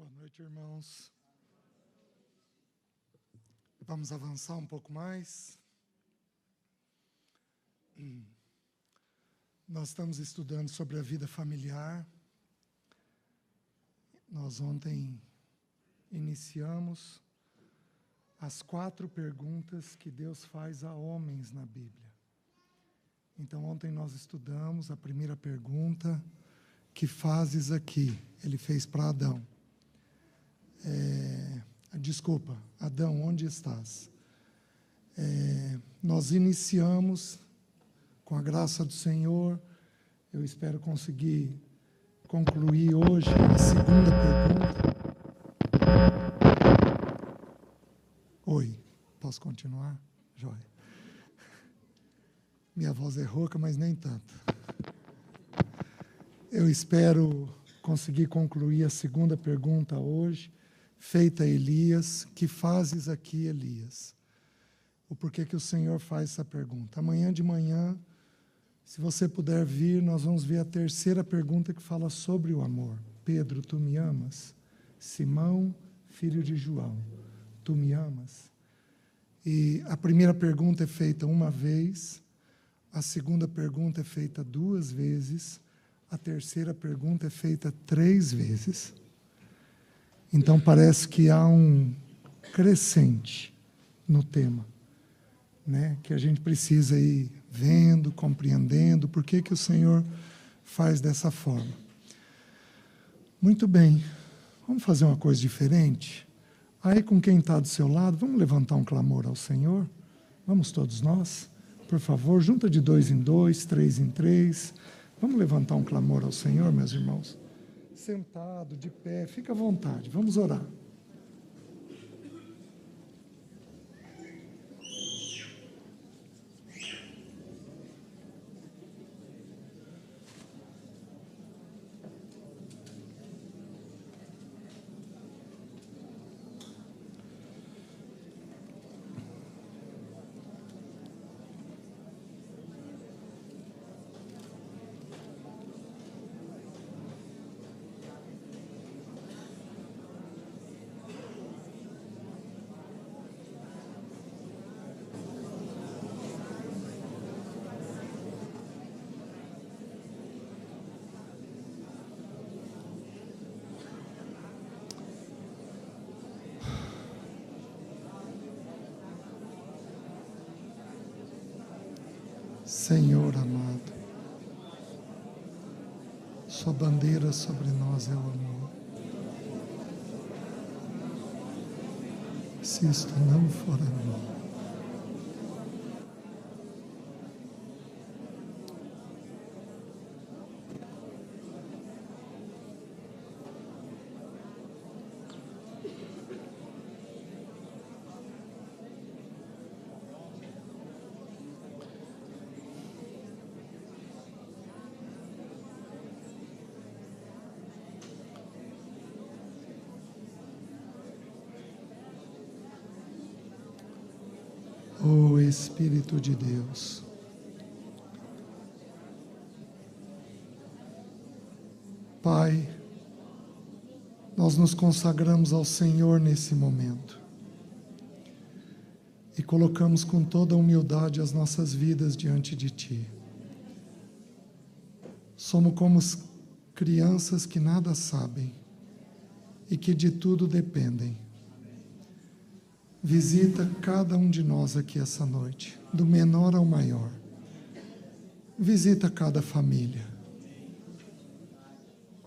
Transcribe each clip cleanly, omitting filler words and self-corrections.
Boa noite, irmãos. Vamos avançar um pouco mais. Nós estamos estudando sobre a vida familiar. Nós ontem iniciamos as 4 perguntas que Deus faz a homens na Bíblia. Então, ontem nós estudamos a primeira pergunta: que fazes aqui? Ele fez para Adão. Desculpa, Adão, onde estás? Nós iniciamos, com a graça do Senhor, eu espero conseguir concluir hoje a segunda pergunta. Oi, posso continuar? Jóia. Minha voz é rouca, mas nem tanto. Eu espero conseguir concluir a segunda pergunta hoje, feita a Elias: que fazes aqui, Elias? O porquê que o Senhor faz essa pergunta. Amanhã de manhã, se você puder vir, nós vamos ver a terceira pergunta que fala sobre o amor. Pedro, tu me amas? Simão, filho de João, tu me amas? E a primeira pergunta é feita uma vez, a segunda pergunta é feita 2 vezes, a terceira pergunta é feita 3 vezes. Então parece que há um crescente no tema, né? Que a gente precisa ir vendo, compreendendo por que o Senhor faz dessa forma. Muito bem, vamos fazer uma coisa diferente? Aí com quem está do seu lado, vamos levantar um clamor ao Senhor? Vamos todos nós? Por favor, junta de 2 em 2, 3 em 3. Vamos levantar um clamor ao Senhor, meus irmãos? Sentado, de pé, fica à vontade, vamos orar. Senhor amado, sua bandeira sobre nós é o amor. Se isto não for amor, ó Espírito de Deus, Pai, nós nos consagramos ao Senhor nesse momento e colocamos com toda a humildade as nossas vidas diante de Ti. Somos como crianças que nada sabem e que de tudo dependem. Visita cada um de nós aqui essa noite, do menor ao maior. Visita cada família.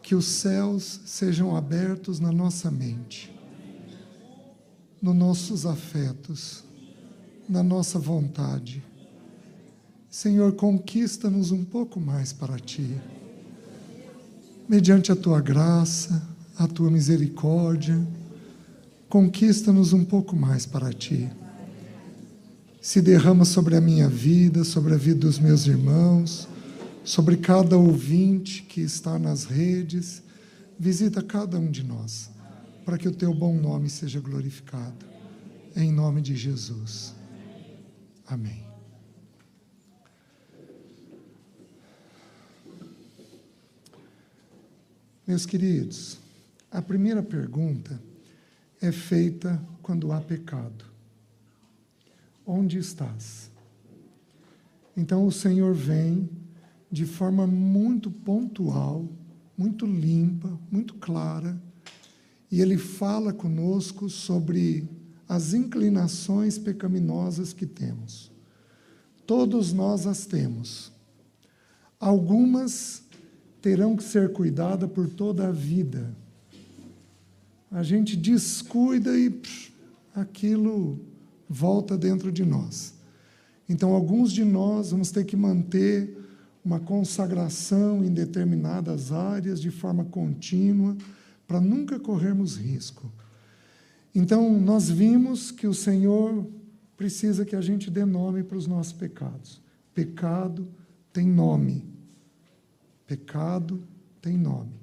Que os céus sejam abertos na nossa mente, nos nossos afetos, na nossa vontade. Senhor, conquista-nos um pouco mais para Ti. Mediante a Tua graça, a Tua misericórdia, conquista-nos um pouco mais para Ti. Se derrama sobre a minha vida, sobre a vida dos meus irmãos, sobre cada ouvinte que está nas redes. Visita cada um de nós, para que o Teu bom nome seja glorificado. Em nome de Jesus. Amém. Meus queridos, A primeira pergunta é feita quando há pecado. Onde estás? Então o Senhor vem de forma muito pontual, muito limpa, muito clara, e Ele fala conosco sobre as inclinações pecaminosas que temos. Todos nós as temos. Algumas terão que ser cuidadas por toda a vida. A gente descuida e aquilo volta dentro de nós. Então, alguns de nós vamos ter que manter uma consagração em determinadas áreas de forma contínua, para nunca corrermos risco. Então, nós vimos que o Senhor precisa que a gente dê nome para os nossos pecados. Pecado tem nome. Pecado tem nome.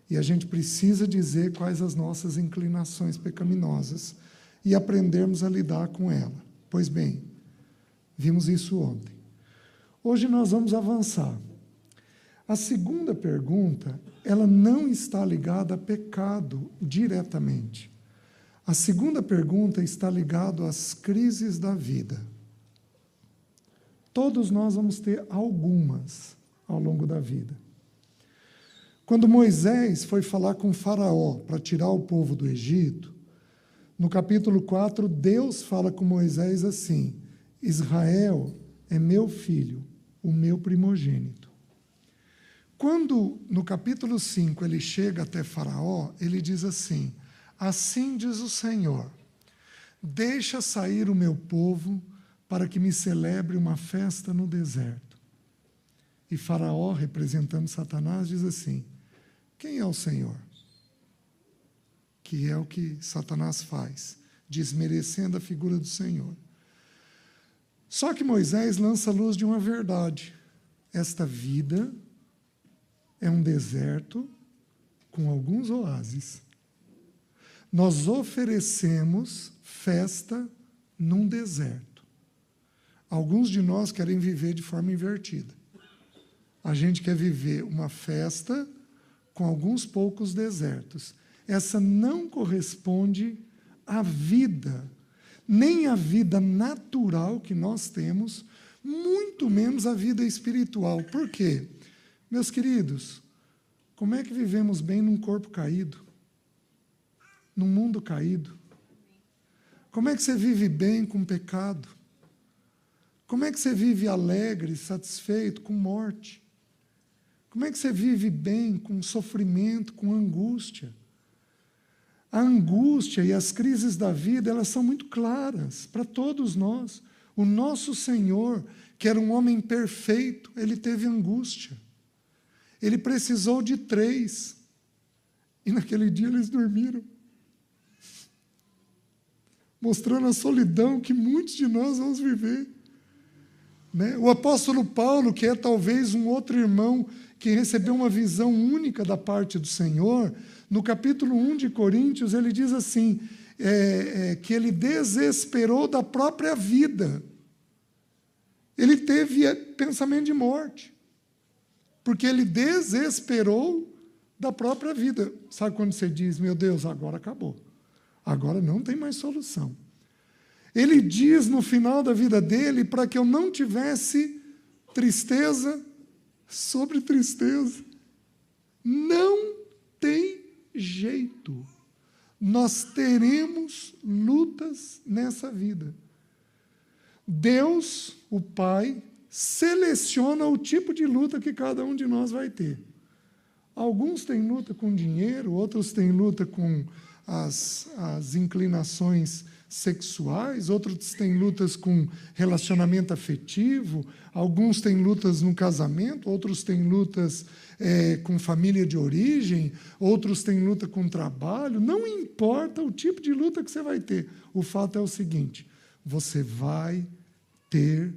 E a gente precisa dizer quais as nossas inclinações pecaminosas e aprendermos a lidar com ela. Pois bem, vimos isso ontem. Hoje nós vamos avançar. A segunda pergunta, ela não está ligada a pecado diretamente. A segunda pergunta está ligada às crises da vida. Todos nós vamos ter algumas ao longo da vida. Quando Moisés foi falar com Faraó para tirar o povo do Egito, no capítulo 4, Deus fala com Moisés assim: Israel é meu filho, o meu primogênito. Quando, no capítulo 5, ele chega até Faraó, ele diz assim: assim diz o Senhor, deixa sair o meu povo para que me celebre uma festa no deserto. E Faraó, representando Satanás, diz assim: quem é o Senhor? Que é o que Satanás faz, desmerecendo a figura do Senhor. Só que Moisés lança a luz de uma verdade. Esta vida é um deserto com alguns oásis. Nós oferecemos festa num deserto. Alguns de nós querem viver de forma invertida. A gente quer viver uma festa com alguns poucos desertos. Essa não corresponde à vida, nem à vida natural que nós temos, muito menos à vida espiritual. Por quê? Meus queridos, como é que vivemos bem num corpo caído? Num mundo caído? Como é que você vive bem com pecado? Como é que você vive alegre, satisfeito com morte? Como é que você vive bem com sofrimento, com angústia? A angústia e as crises da vida, elas são muito claras para todos nós. O nosso Senhor, que era um homem perfeito, ele teve angústia. Ele precisou de 3. E naquele dia eles dormiram. Mostrando a solidão que muitos de nós vamos viver. Né? O apóstolo Paulo, que é talvez um outro irmão que recebeu uma visão única da parte do Senhor, no capítulo 1 de Coríntios, ele diz assim, que ele desesperou da própria vida. Ele teve pensamento de morte, porque ele desesperou da própria vida. Sabe quando você diz, meu Deus, agora acabou, agora não tem mais solução. Ele diz no final da vida dele, para que eu não tivesse tristeza sobre tristeza. Não tem jeito. Nós teremos lutas nessa vida. Deus, o Pai, seleciona o tipo de luta que cada um de nós vai ter. Alguns têm luta com dinheiro, outros têm luta com as inclinações sexuais, outros têm lutas com relacionamento afetivo, alguns têm lutas no casamento, outros têm lutas com família de origem, outros têm luta com trabalho. Não importa o tipo de luta que você vai ter. O fato é o seguinte: você vai ter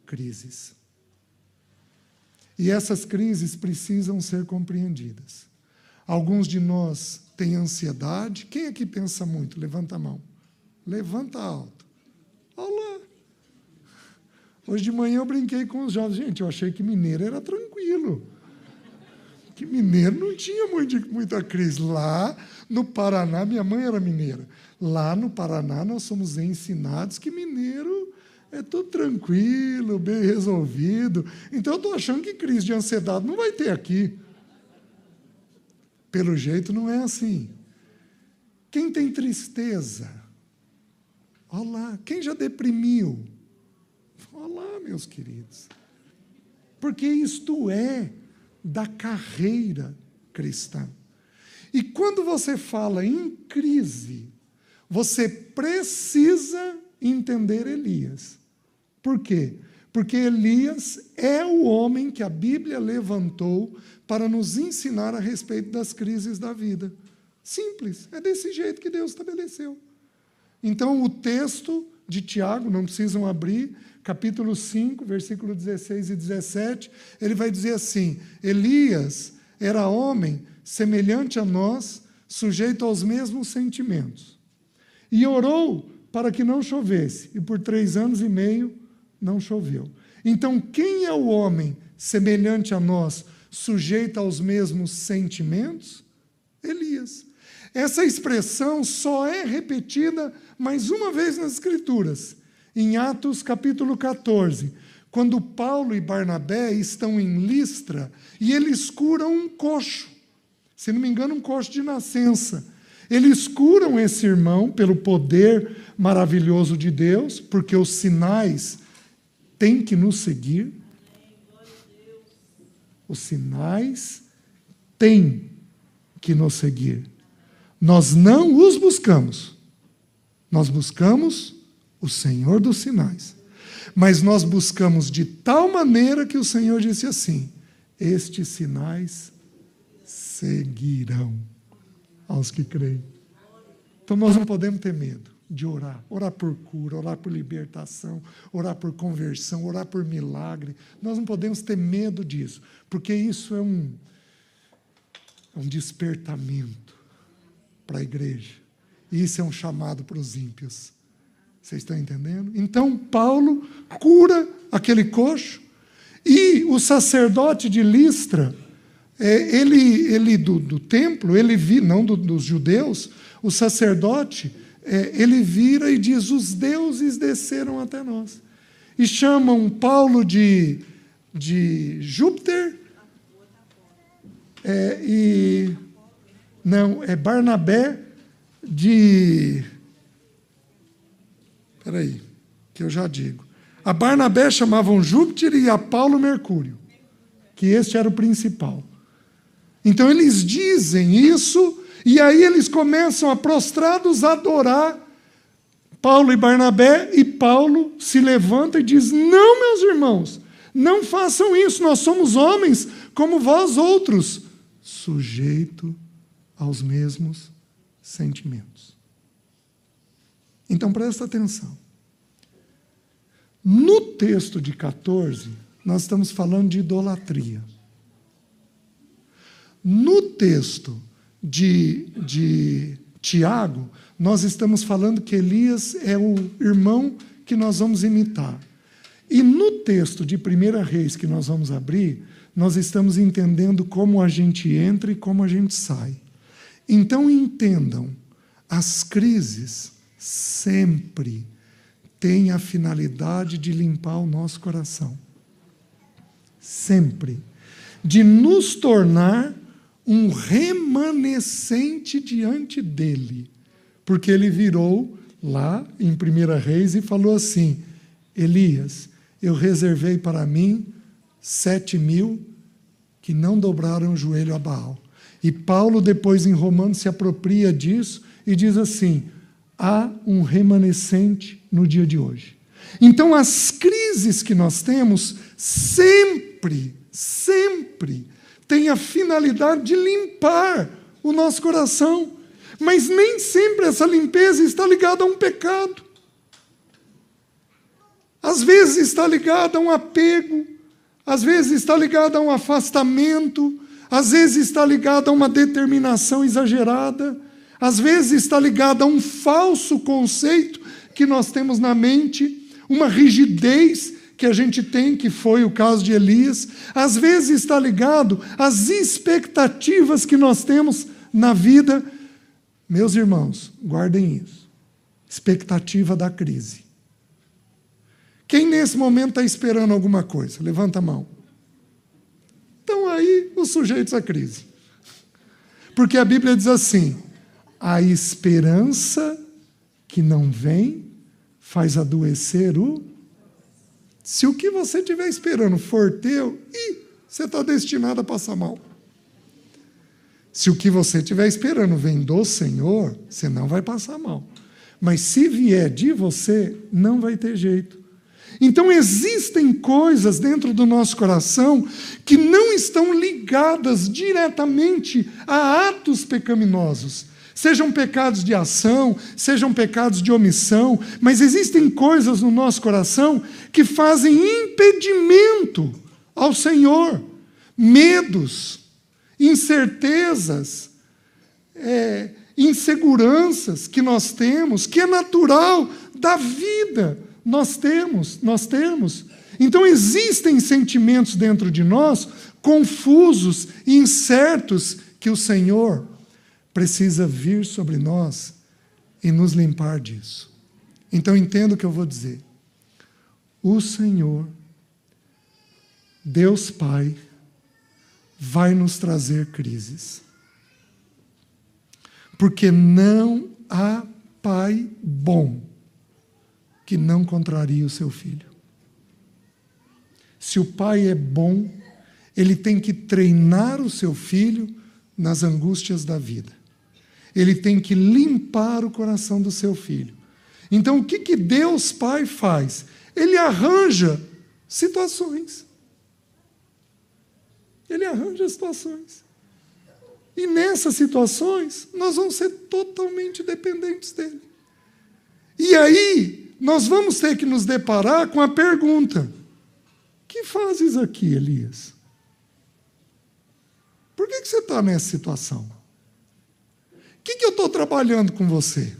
crises. E essas crises precisam ser compreendidas. Alguns de nós têm ansiedade. Quem aqui pensa muito? Levanta a mão. Levanta alto. Olá. Hoje de manhã eu brinquei com os jovens. Gente, eu achei que mineiro era tranquilo. Que mineiro não tinha muita crise. Lá no Paraná, minha mãe era mineira. Lá no Paraná nós somos ensinados que mineiro é tudo tranquilo, bem resolvido. Então eu estou achando que crise de ansiedade não vai ter aqui. Pelo jeito não é assim. Quem tem tristeza? Olha lá. Quem já deprimiu? Olha lá, meus queridos. Porque isto é da carreira cristã. E quando você fala em crise, você precisa entender Elias. Por quê? Porque Elias é o homem que a Bíblia levantou para nos ensinar a respeito das crises da vida. Simples, é desse jeito que Deus estabeleceu. Então, o texto de Tiago, não precisam abrir, capítulo 5, versículo 16 e 17, ele vai dizer assim: Elias era homem semelhante a nós, sujeito aos mesmos sentimentos. E orou para que não chovesse, e por 3 anos e meio não choveu. Então, quem é o homem semelhante a nós, sujeito aos mesmos sentimentos? Elias. Essa expressão só é repetida mais uma vez nas Escrituras, em Atos capítulo 14, quando Paulo e Barnabé estão em Listra e eles curam um coxo, se não me engano, um coxo de nascença. Eles curam esse irmão pelo poder maravilhoso de Deus, porque os sinais têm que nos seguir. Os sinais têm que nos seguir. Nós não os buscamos. Nós buscamos o Senhor dos sinais. Mas nós buscamos de tal maneira que o Senhor disse assim: estes sinais seguirão aos que creem. Então nós não podemos ter medo de orar. Orar por cura, orar por libertação, orar por conversão, orar por milagre. Nós não podemos ter medo disso, porque isso é um despertamento para a igreja. E isso é um chamado para os ímpios. Vocês estão entendendo? Então, Paulo cura aquele coxo, e o sacerdote de Listra, ele do templo, não dos judeus, o sacerdote, ele vira e diz: os deuses desceram até nós. E chamam Paulo de Júpiter, Barnabé de... Espera aí, que eu já digo. A Barnabé chamavam Júpiter e a Paulo Mercúrio, que este era o principal. Então eles dizem isso, e aí eles começam a prostrados a adorar Paulo e Barnabé, e Paulo se levanta e diz: não, meus irmãos, não façam isso, nós somos homens como vós outros, sujeito aos mesmos sentimentos. Então presta atenção. No texto de 14, nós estamos falando de idolatria. No texto de Tiago, nós estamos falando que Elias é o irmão que nós vamos imitar. E no texto de 1 Reis, que nós vamos abrir, nós estamos entendendo como a gente entra e como a gente sai. Então entendam, as crises sempre têm a finalidade de limpar o nosso coração. Sempre. De nos tornar um remanescente diante dele. Porque ele virou lá em 1 Reis e falou assim: Elias, eu reservei para mim 7.000 que não dobraram o joelho a Baal. E Paulo, depois em Romanos, se apropria disso e diz assim: há um remanescente no dia de hoje. Então, as crises que nós temos sempre têm a finalidade de limpar o nosso coração. Mas nem sempre essa limpeza está ligada a um pecado. Às vezes está ligada a um apego, às vezes está ligada a um afastamento, às vezes está ligada a uma determinação exagerada, às vezes está ligada a um falso conceito que nós temos na mente, uma rigidez que a gente tem, que foi o caso de Elias, às vezes está ligado às expectativas que nós temos na vida. Meus irmãos, guardem isso. Expectativa da crise. Quem nesse momento está esperando alguma coisa? Levanta a mão. Então aí os sujeitos à crise. Porque a Bíblia diz assim: a esperança que não vem faz adoecer o... Se o que você estiver esperando for teu, você está destinado a passar mal. Se o que você estiver esperando vem do Senhor, você não vai passar mal. Mas se vier de você, não vai ter jeito. Então existem coisas dentro do nosso coração que não estão ligadas diretamente a atos pecaminosos. Sejam pecados de ação, sejam pecados de omissão, mas existem coisas no nosso coração que fazem impedimento ao Senhor. Medos, incertezas, inseguranças que nós temos, que é natural da vida. Nós temos. Então, existem sentimentos dentro de nós, confusos e incertos, que o Senhor precisa vir sobre nós e nos limpar disso. Então, entenda o que eu vou dizer. O Senhor, Deus Pai, vai nos trazer crises. Porque não há pai bom que não contraria o seu filho. Se o pai é bom, ele tem que treinar o seu filho nas angústias da vida. Ele tem que limpar o coração do seu filho. Então, o que Deus Pai faz? Ele arranja situações. Ele arranja situações. E nessas situações, nós vamos ser totalmente dependentes dele. E aí, nós vamos ter que nos deparar com a pergunta: que fazes aqui, Elias? Por que você está nessa situação? O que eu estou trabalhando com você?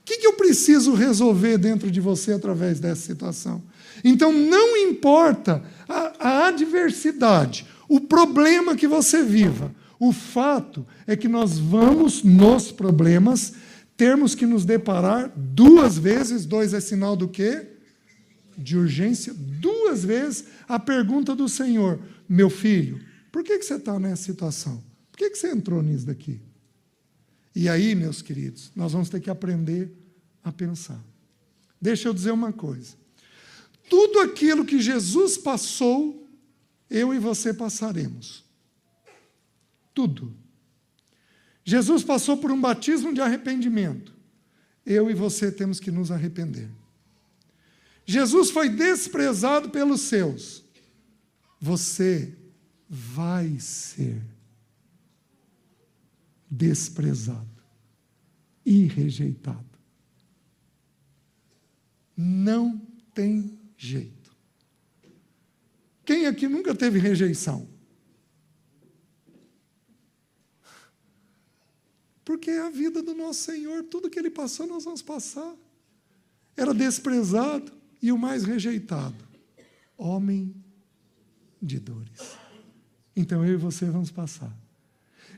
O que eu preciso resolver dentro de você através dessa situação? Então, não importa a adversidade, o problema que você viva, o fato é que nós vamos, nos problemas, termos que nos deparar 2 vezes, 2 é sinal do quê? De urgência, 2 vezes a pergunta do Senhor: meu filho, por que você está nessa situação? Por que você entrou nisso daqui? E aí, meus queridos, nós vamos ter que aprender a pensar. Deixa eu dizer uma coisa. Tudo aquilo que Jesus passou, eu e você passaremos. Tudo. Jesus passou por um batismo de arrependimento. Eu e você temos que nos arrepender. Jesus foi desprezado pelos seus. Você vai ser desprezado e rejeitado. Não tem jeito. Quem aqui nunca teve rejeição? Porque é a vida do nosso Senhor, tudo que Ele passou, nós vamos passar. Era desprezado e o mais rejeitado, homem de dores. Então eu e você vamos passar.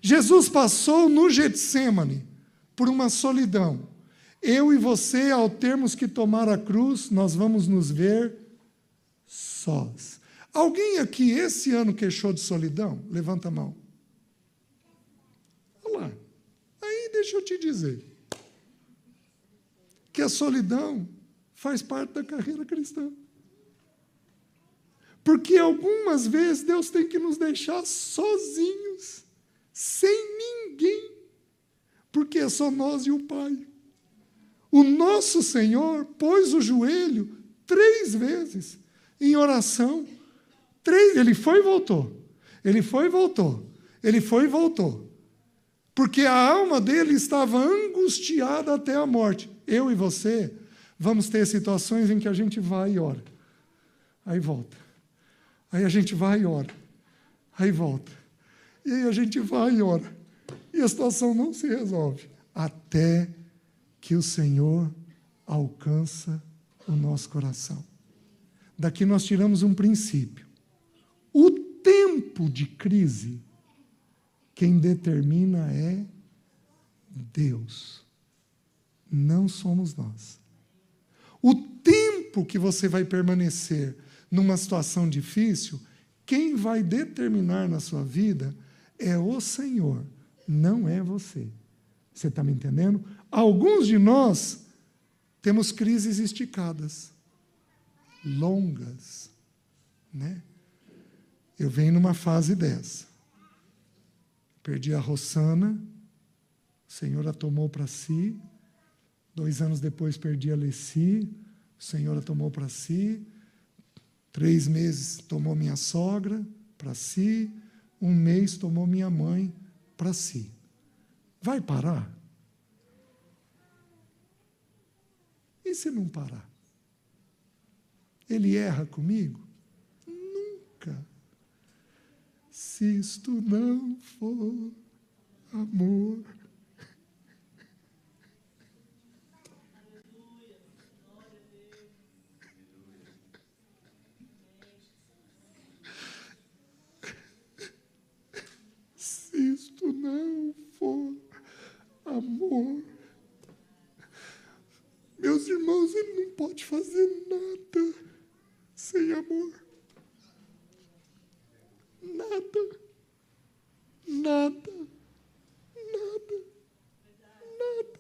Jesus passou no Getsêmani por uma solidão. Eu e você, ao termos que tomar a cruz, nós vamos nos ver sós. Alguém aqui esse ano queixou de solidão? Levanta a mão. Olha lá. Aí deixa eu te dizer que a solidão faz parte da carreira cristã. Porque algumas vezes Deus tem que nos deixar sozinhos, sem ninguém, porque é só nós e o Pai. O nosso Senhor pôs o joelho 3 vezes em oração. 3, ele foi e voltou. Ele foi e voltou. Ele foi e voltou. Porque a alma dele estava angustiada até a morte. Eu e você vamos ter situações em que a gente vai e ora. Aí volta. Aí a gente vai e ora. Aí volta. E aí a gente vai e ora. E a situação não se resolve. Até que o Senhor alcança o nosso coração. Daqui nós tiramos um princípio. O tempo de crise, quem determina é Deus, não somos nós. O tempo que você vai permanecer numa situação difícil, quem vai determinar na sua vida é o Senhor, não é você. Você está me entendendo? Alguns de nós temos crises esticadas, longas, né? Eu venho numa fase dessa. Perdi a Rossana, o Senhor a tomou para si. 2 anos depois perdi a Leci, o Senhor a tomou para si. 3 meses tomou minha sogra para si. 1 mês tomou minha mãe para si. Vai parar? E se não parar? Ele erra comigo? Nunca. Se isto não for amor. Se isto não for amor. Meus irmãos, ele não pode fazer nada sem amor. Nada. Nada. Nada. Nada.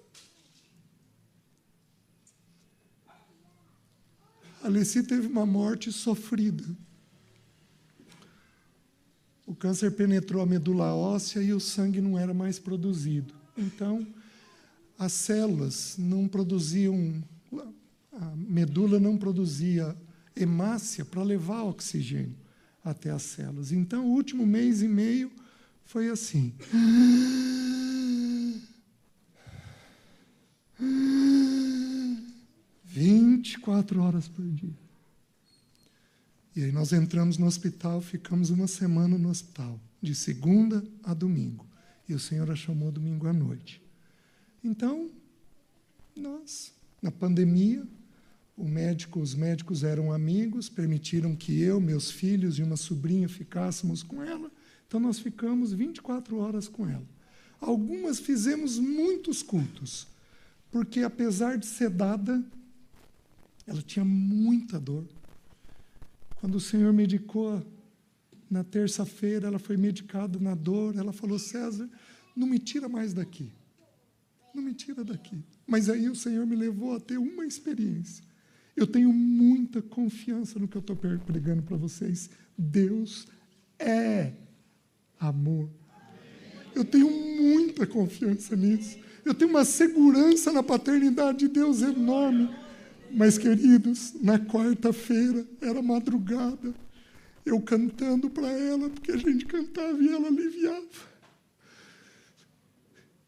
A Leci teve uma morte sofrida. O câncer penetrou a medula óssea e o sangue não era mais produzido. Então, as células não produziam, a medula não produzia hemácia para levar oxigênio até as células. Então, o último mês e meio foi assim. 24 horas por dia. E aí nós entramos no hospital, ficamos 1 semana no hospital, de segunda a domingo. E o Senhor a chamou domingo à noite. Então, nós, na pandemia, os médicos eram amigos, permitiram que eu, meus filhos e uma sobrinha ficássemos com ela. Então, nós ficamos 24 horas com ela. Algumas fizemos muitos cultos, porque, apesar de sedada, ela tinha muita dor. Quando o Senhor medicou, na terça-feira, ela foi medicada na dor, ela falou, César, não me tira mais daqui. Não me tira daqui. Mas aí o Senhor me levou a ter uma experiência. Eu tenho muita confiança no que eu estou pregando para vocês. Deus é amor. Eu tenho muita confiança nisso. Eu tenho uma segurança na paternidade de Deus enorme. Mas, queridos, na quarta-feira, era madrugada, eu cantando para ela, porque a gente cantava e ela aliviava.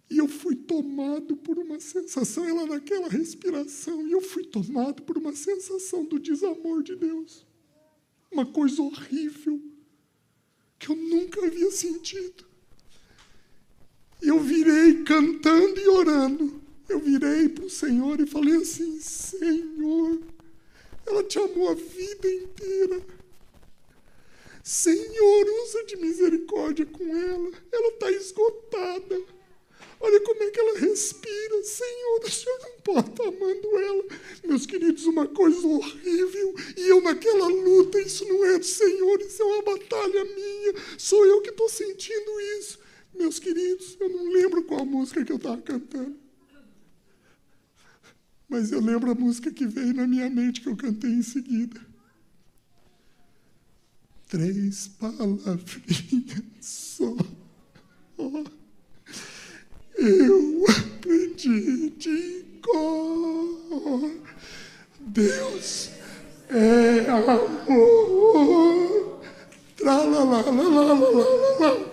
E eu fui tomado por uma sensação, ela naquela respiração, e eu fui tomado por uma sensação do desamor de Deus. Uma coisa horrível, que eu nunca havia sentido. Eu virei cantando e orando. Eu virei para o Senhor e falei assim, Senhor, ela te amou a vida inteira. Senhor, usa de misericórdia com ela. Ela está esgotada. Olha como é que ela respira. Senhor, o Senhor não pode estar amando ela. Meus queridos, uma coisa horrível. E eu naquela luta, isso não é do Senhor, isso é uma batalha minha. Sou eu que estou sentindo isso. Meus queridos, eu não lembro qual música que eu estava cantando. Mas eu lembro a música que veio na minha mente, que eu cantei em seguida. 3 palavrinhas só. Oh. Eu aprendi de cor. Deus é amor.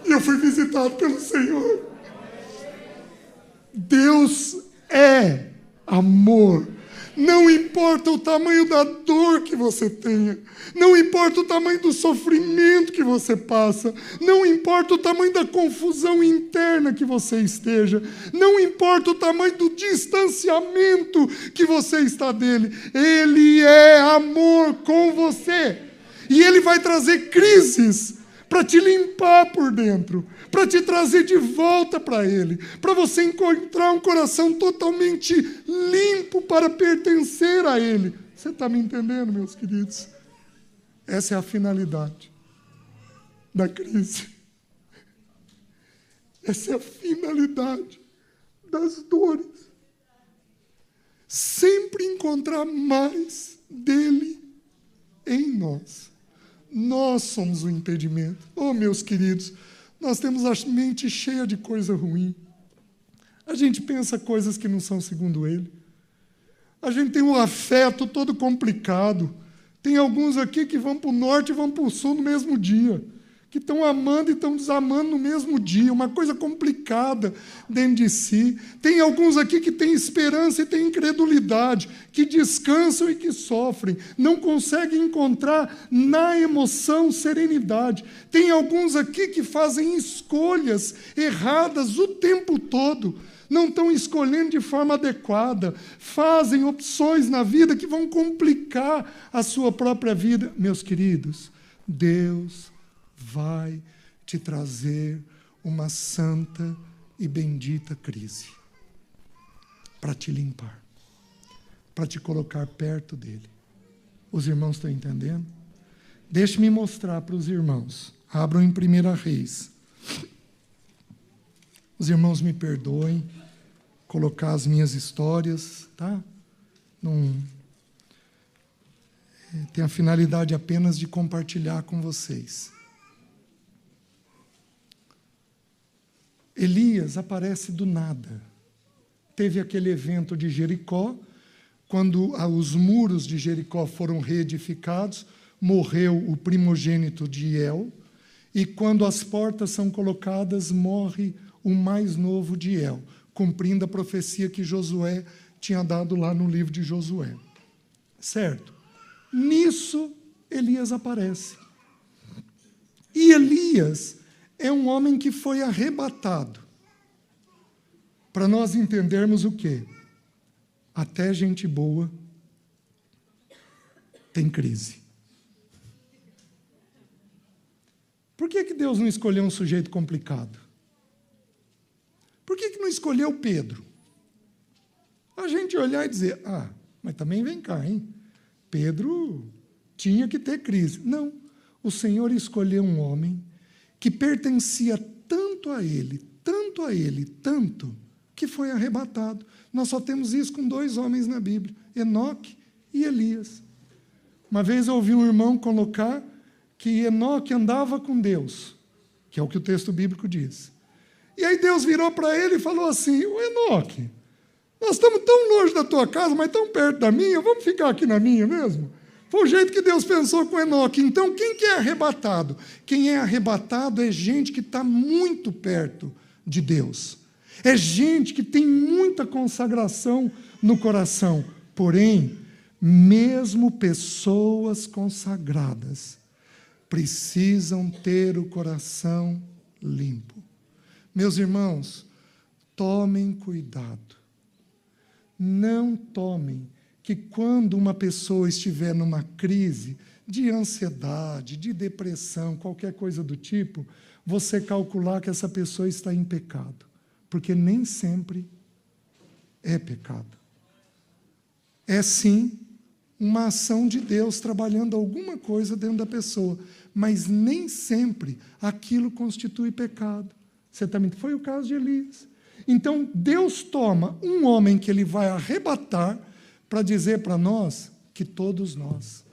Eu fui visitado pelo Senhor. Deus é amor. Não importa o tamanho da dor que você tenha, não importa o tamanho do sofrimento que você passa, não importa o tamanho da confusão interna que você esteja, não importa o tamanho do distanciamento que você está dele, Ele é amor com você. E Ele vai trazer crises para te limpar por dentro, para te trazer de volta para Ele, para você encontrar um coração totalmente limpo para pertencer a Ele. Você está me entendendo, meus queridos? Essa é a finalidade da crise. Essa é a finalidade das dores. Sempre encontrar mais dele em nós. Nós somos o impedimento. Oh, meus queridos, nós temos a mente cheia de coisa ruim. A gente pensa coisas que não são segundo ele. A gente tem um afeto todo complicado. Tem alguns aqui que vão para o norte e vão para o sul no mesmo dia, que estão amando e estão desamando no mesmo dia, uma coisa complicada dentro de si. Tem alguns aqui que têm esperança e têm incredulidade, que descansam e que sofrem, não conseguem encontrar na emoção serenidade. Tem alguns aqui que fazem escolhas erradas o tempo todo, não estão escolhendo de forma adequada, fazem opções na vida que vão complicar a sua própria vida. Meus queridos, Deus vai te trazer uma santa e bendita crise para te limpar, para te colocar perto dele. Os irmãos estão entendendo? Deixe-me mostrar para os irmãos. Abram em 1 Reis. Os irmãos me perdoem colocar as minhas histórias, tá? Não tem a finalidade apenas de compartilhar com vocês. Elias aparece do nada. Teve aquele evento de Jericó, quando os muros de Jericó foram reedificados, morreu o primogênito de El, e quando as portas são colocadas, morre o mais novo de El, cumprindo a profecia que Josué tinha dado lá no livro de Josué. Certo? Nisso, Elias aparece. E Elias é um homem que foi arrebatado. Para nós entendermos o quê? Até gente boa tem crise. Por que Deus não escolheu um sujeito complicado? Por que não escolheu Pedro? A gente olhar e dizer, mas também vem cá, hein? Pedro tinha que ter crise. Não, o Senhor escolheu um homem que pertencia tanto a ele, tanto, que foi arrebatado. Nós só temos isso com 2 homens na Bíblia, Enoque e Elias. Uma vez eu ouvi um irmão colocar que Enoque andava com Deus, que é o que o texto bíblico diz. E aí Deus virou para ele e falou assim, Enoque, nós estamos tão longe da tua casa, mas tão perto da minha, vamos ficar aqui na minha mesmo? Foi o jeito que Deus pensou com Enoque. Então, quem que é arrebatado? Quem é arrebatado é gente que está muito perto de Deus. É gente que tem muita consagração no coração. Porém, mesmo pessoas consagradas precisam ter o coração limpo. Meus irmãos, tomem cuidado. Não tomem que quando uma pessoa estiver numa crise de ansiedade, de depressão, qualquer coisa do tipo, você calcular que essa pessoa está em pecado. Porque nem sempre é pecado. É sim uma ação de Deus trabalhando alguma coisa dentro da pessoa, mas nem sempre aquilo constitui pecado. Você também foi o caso de Elias. Então, Deus toma um homem que ele vai arrebatar para dizer para nós que todos nós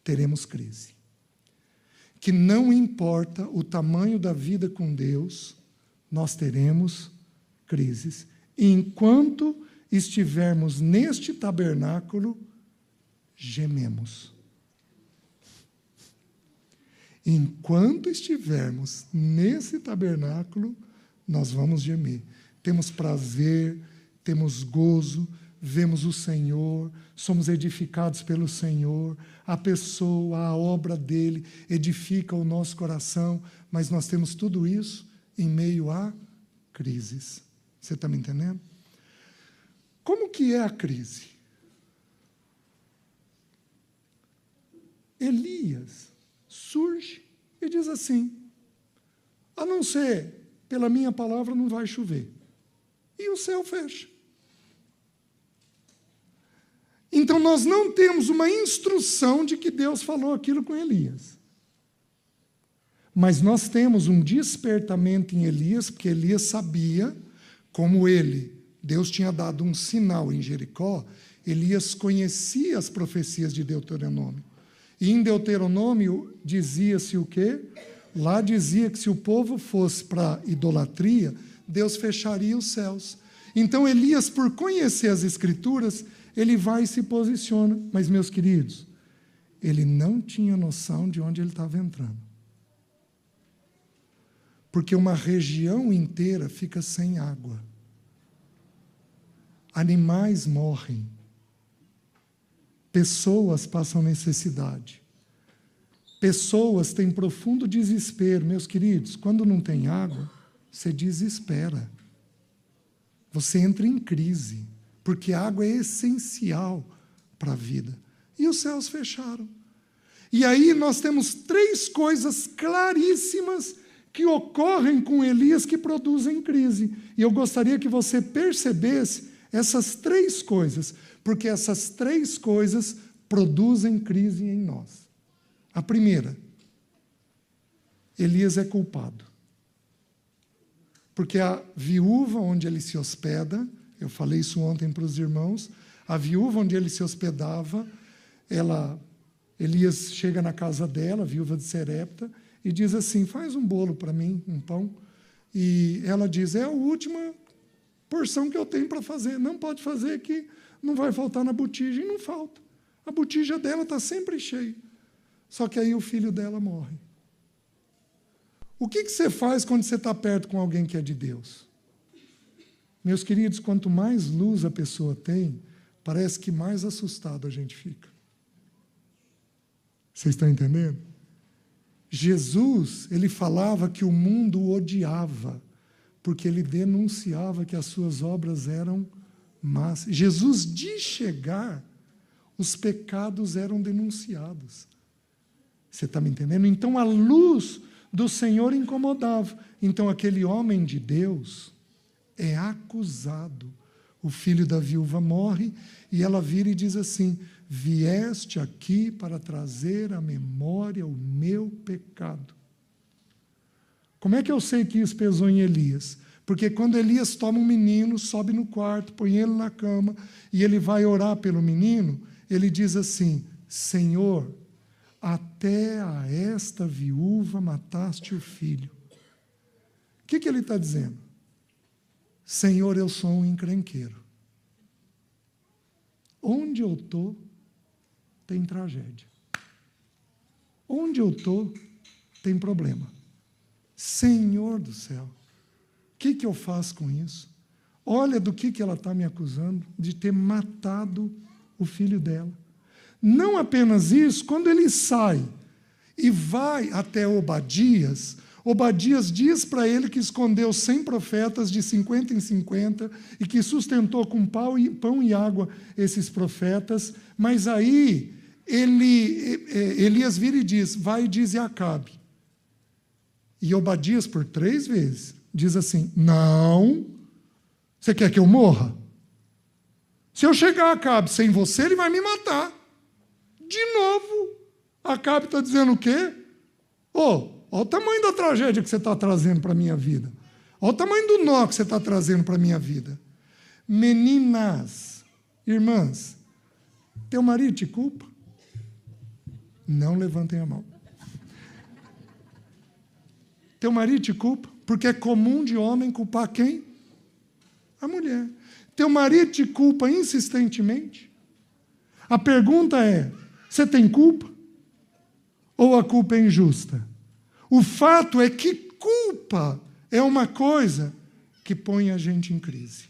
teremos crise. Que não importa o tamanho da vida com Deus, nós teremos crises. E enquanto estivermos neste tabernáculo, gememos. Enquanto estivermos nesse tabernáculo, nós vamos gemer. Temos prazer, temos gozo, vemos o Senhor, somos edificados pelo Senhor, a pessoa, a obra dele edifica o nosso coração, mas nós temos tudo isso em meio a crises. Você está me entendendo? Como que é a crise? Elias surge e diz assim: a não ser pela minha palavra não vai chover. E o céu fecha. Então nós não temos uma instrução de que Deus falou aquilo com Elias. Mas nós temos um despertamento em Elias, porque Elias sabia, como Deus tinha dado um sinal em Jericó, Elias conhecia as profecias de Deuteronômio. E em Deuteronômio dizia-se o quê? Lá dizia que se o povo fosse para idolatria, Deus fecharia os céus. Então Elias, por conhecer as Escrituras, ele vai e se posiciona. Mas, meus queridos, ele não tinha noção de onde ele estava entrando. Porque uma região inteira fica sem água. Animais morrem. Pessoas passam necessidade. Pessoas têm profundo desespero. Meus queridos, quando não tem água, você desespera. Você entra em crise, porque a água é essencial para a vida. E os céus fecharam. E aí nós temos 3 coisas claríssimas que ocorrem com Elias que produzem crise. E eu gostaria que você percebesse essas 3 coisas, porque essas 3 coisas produzem crise em nós. A primeira, Elias é culpado. Porque a viúva onde ele se hospeda, eu falei isso ontem para os irmãos, a viúva onde ele se hospedava, Elias chega na casa dela, a viúva de Serepta, e diz assim: faz um bolo para mim, um pão. E ela diz: é a última porção que eu tenho para fazer, não pode fazer que não vai faltar na botija. E não falta. A botija dela está sempre cheia. Só que aí o filho dela morre. O que você faz quando você está perto com alguém que é de Deus? Meus queridos, quanto mais luz a pessoa tem, parece que mais assustado a gente fica. Vocês estão entendendo? Jesus, ele falava que o mundo o odiava, porque ele denunciava que as suas obras eram más. Jesus, de chegar, os pecados eram denunciados. Você está me entendendo? Então a luz do Senhor incomodava. Então aquele homem de Deus é acusado. O filho da viúva morre e ela vira e diz assim: vieste aqui para trazer à memória o meu pecado. Como é que eu sei que isso pesou em Elias? Porque quando Elias toma um menino, sobe no quarto, põe ele na cama, e ele vai orar pelo menino, ele diz assim: Senhor, até a esta viúva mataste o filho. O que ele está dizendo? Senhor, eu sou um encrenqueiro. Onde eu estou, tem tragédia. Onde eu estou, tem problema. Senhor do céu, o que eu faço com isso? Olha do que ela está me acusando, de ter matado o filho dela. Não apenas isso, quando ele sai e vai até Obadias, Obadias diz para ele que escondeu 100 profetas de 50 em 50 e que sustentou com pão e água esses profetas, mas aí Elias vira e diz: vai e diz a Acabe. E Obadias, por 3 vezes, diz assim: não, você quer que eu morra? Se eu chegar a Acabe sem você, ele vai me matar. De novo, Acabe está dizendo o quê? Olha o tamanho da tragédia que você está trazendo para a minha vida. Olha o tamanho do nó que você está trazendo para a minha vida. Meninas, irmãs, teu marido te culpa? Não levantem a mão. Teu marido te culpa? Porque é comum de homem culpar quem? A mulher. Teu marido te culpa insistentemente? A pergunta é: você tem culpa? Ou a culpa é injusta? O fato é que culpa é uma coisa que põe a gente em crise.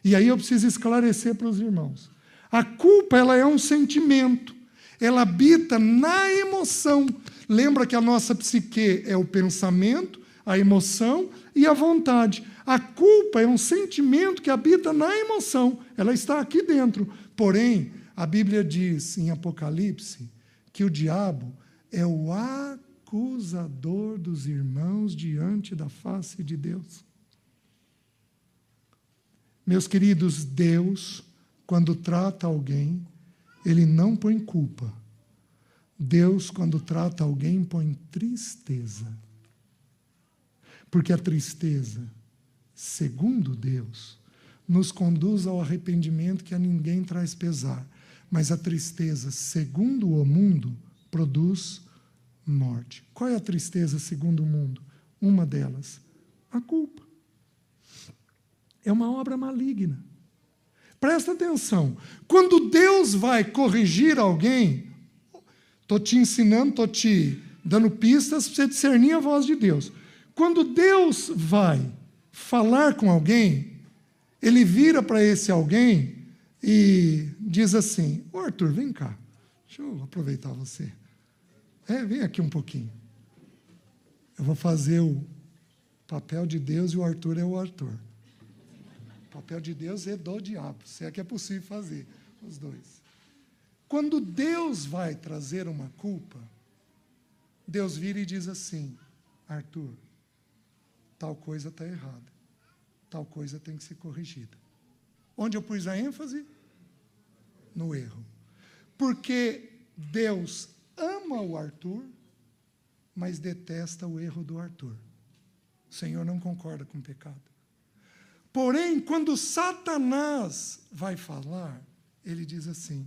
E aí eu preciso esclarecer para os irmãos. A culpa, ela é um sentimento. Ela habita na emoção. Lembra que a nossa psique é o pensamento, a emoção e a vontade. A culpa é um sentimento que habita na emoção. Ela está aqui dentro. Porém, a Bíblia diz em Apocalipse que o diabo é o acusador dos irmãos diante da face de Deus. Meus queridos, Deus, quando trata alguém, Ele não põe culpa. Deus, quando trata alguém, põe tristeza. Porque a tristeza, segundo Deus, nos conduz ao arrependimento que a ninguém traz pesar. Mas a tristeza, segundo o mundo, produz morte. Qual é a tristeza segundo o mundo? Uma delas, a culpa. É uma obra maligna. Presta atenção. Quando Deus vai corrigir alguém, estou te ensinando, estou te dando pistas para você discernir a voz de Deus. Quando Deus vai falar com alguém, Ele vira para esse alguém e diz assim: ô Arthur, vem cá, deixa eu aproveitar você. Vem aqui um pouquinho. Eu vou fazer o papel de Deus e o Arthur é o Arthur. O papel de Deus é do diabo, se é que é possível fazer os dois. Quando Deus vai trazer uma culpa, Deus vira e diz assim: Arthur, tal coisa está errada, tal coisa tem que ser corrigida. Onde eu pus a ênfase? No erro. Porque Deus ama o Arthur, mas detesta o erro do Arthur. O Senhor não concorda com o pecado. Porém, quando Satanás vai falar, ele diz assim: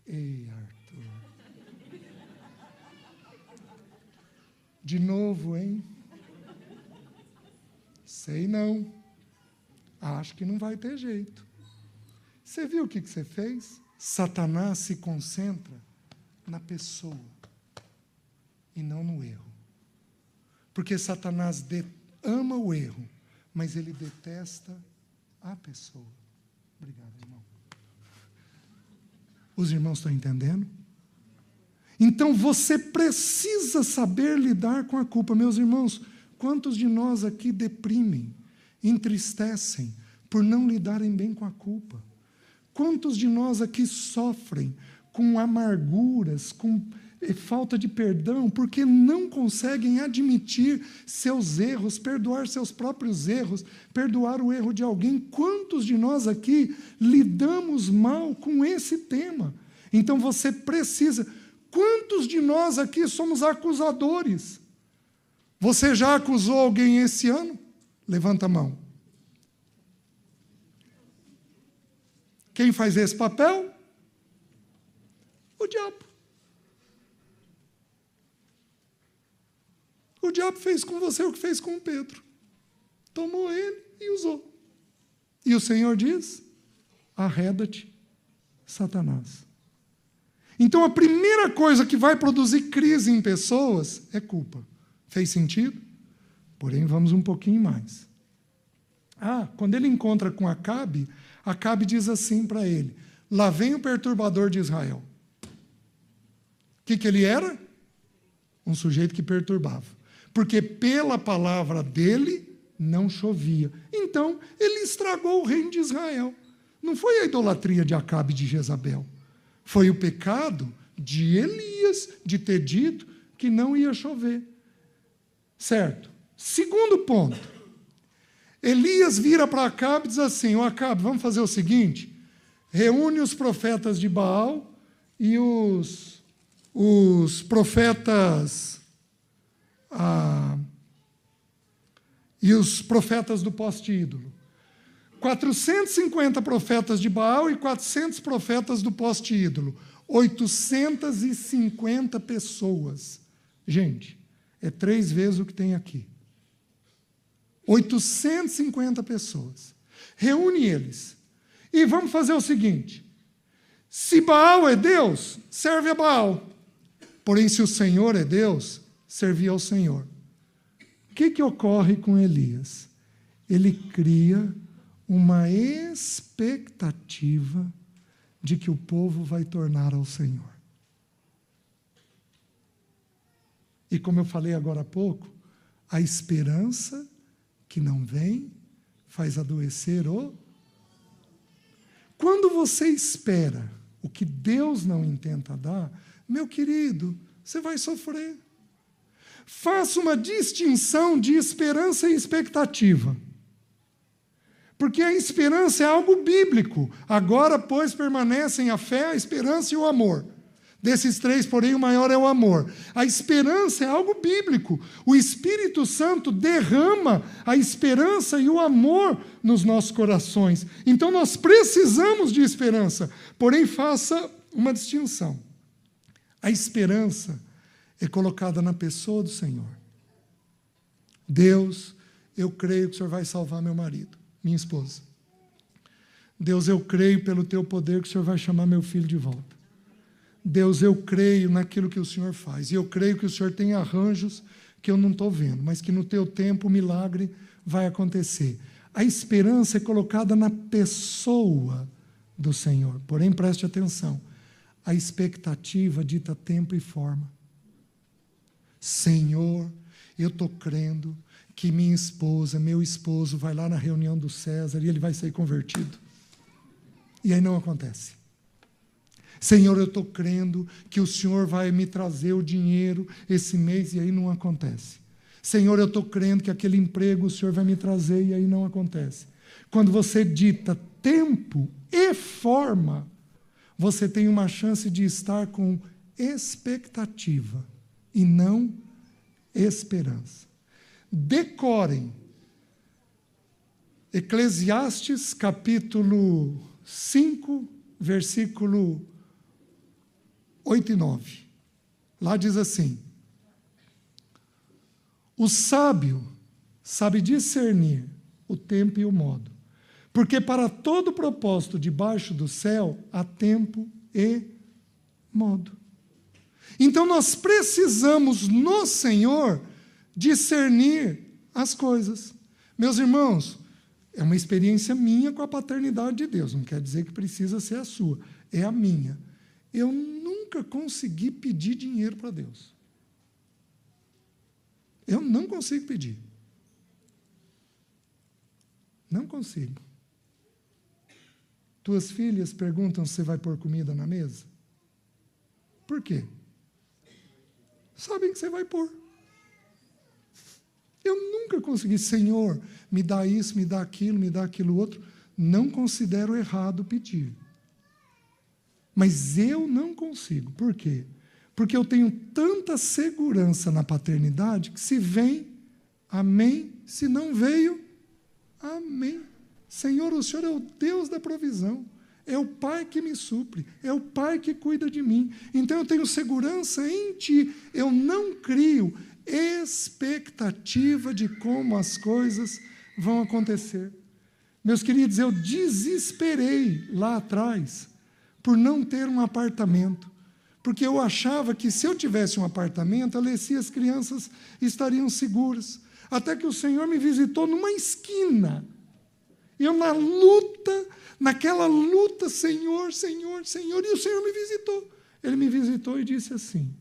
ei, Arthur, de novo, hein? Sei não. Acho que não vai ter jeito. Você viu o que você fez? Satanás se concentra na pessoa e não no erro. Porque Satanás ama o erro, mas ele detesta a pessoa. Obrigado, irmão. Os irmãos estão entendendo? Então você precisa saber lidar com a culpa. Meus irmãos, quantos de nós aqui deprimem, entristecem por não lidarem bem com a culpa? Quantos de nós aqui sofrem com amarguras, com falta de perdão, porque não conseguem admitir seus erros, perdoar seus próprios erros, perdoar o erro de alguém? Quantos de nós aqui lidamos mal com esse tema? Então você precisa. Quantos de nós aqui somos acusadores? Você já acusou alguém esse ano? Levanta a mão. Quem faz esse papel? O diabo. O diabo fez com você o que fez com Pedro. Tomou ele e usou. E o Senhor diz: arreda-te, Satanás. Então a primeira coisa que vai produzir crise em pessoas é culpa. Fez sentido? Porém, vamos um pouquinho mais. Quando ele encontra com Acabe, Acabe diz assim para ele: lá vem o perturbador de Israel. O que ele era? Um sujeito que perturbava. Porque pela palavra dele não chovia. Então, ele estragou o reino de Israel. Não foi a idolatria de Acabe e de Jezabel. Foi o pecado de Elias de ter dito que não ia chover. Certo? Segundo ponto. Elias vira para Acabe e diz assim: Acabe, vamos fazer o seguinte, reúne os profetas de Baal e os profetas do poste ídolo. 450 profetas de Baal e 400 profetas do poste ídolo. 850 pessoas. Gente, é 3 vezes o que tem aqui. 850 pessoas. Reúne eles. E vamos fazer o seguinte: se Baal é Deus, serve a Baal. Porém, se o Senhor é Deus, serve ao Senhor. O que ocorre com Elias? Ele cria uma expectativa de que o povo vai tornar ao Senhor. E como eu falei agora há pouco, a esperança que não vem faz adoecer o... Quando você espera o que Deus não intenta dar, meu querido, você vai sofrer. Faça uma distinção de esperança e expectativa. Porque a esperança é algo bíblico. Agora, pois, permanecem a fé, a esperança e o amor. Desses três, porém, o maior é o amor. A esperança é algo bíblico. O Espírito Santo derrama a esperança e o amor nos nossos corações. Então, nós precisamos de esperança. Porém, faça uma distinção. A esperança é colocada na pessoa do Senhor. Deus, eu creio que o Senhor vai salvar meu marido, minha esposa. Deus, eu creio pelo teu poder que o Senhor vai chamar meu filho de volta. Deus, eu creio naquilo que o Senhor faz. E eu creio que o Senhor tem arranjos que eu não estou vendo, mas que no teu tempo o milagre vai acontecer. A esperança é colocada na pessoa do Senhor. Porém, preste atenção. A expectativa dita tempo e forma. Senhor, eu estou crendo que minha esposa, meu esposo, vai lá na reunião do César e ele vai sair convertido. E aí não acontece. Senhor, eu estou crendo que o Senhor vai me trazer o dinheiro esse mês e aí não acontece. Senhor, eu estou crendo que aquele emprego o Senhor vai me trazer e aí não acontece. Quando você dita tempo e forma, você tem uma chance de estar com expectativa e não esperança. Decorem Eclesiastes capítulo 5, versículo 8 e 9. Lá diz assim: o sábio sabe discernir o tempo e o modo, porque para todo propósito debaixo do céu há tempo e modo. Então nós precisamos no Senhor discernir as coisas. Meus irmãos, é uma experiência minha com a paternidade de Deus, não quer dizer que precisa ser a sua, é a minha. Eu nunca consegui pedir dinheiro para Deus. Eu não consigo pedir. Não consigo. Tuas filhas perguntam se você vai pôr comida na mesa? Por quê? Sabem que você vai pôr. Eu nunca consegui, Senhor, me dá isso, me dá aquilo outro. Não considero errado pedir. Mas eu não consigo. Por quê? Porque eu tenho tanta segurança na paternidade que se vem, amém. Se não veio, amém. Senhor, o Senhor é o Deus da provisão. É o Pai que me supre. É o Pai que cuida de mim. Então eu tenho segurança em Ti. Eu não crio expectativa de como as coisas vão acontecer. Meus queridos, eu desesperei lá atrás por não ter um apartamento. Porque eu achava que se eu tivesse um apartamento, a Alessia e as crianças estariam seguras. Até que o Senhor me visitou numa esquina. Eu naquela luta, Senhor, Senhor, Senhor, e o Senhor me visitou. Ele me visitou e disse assim: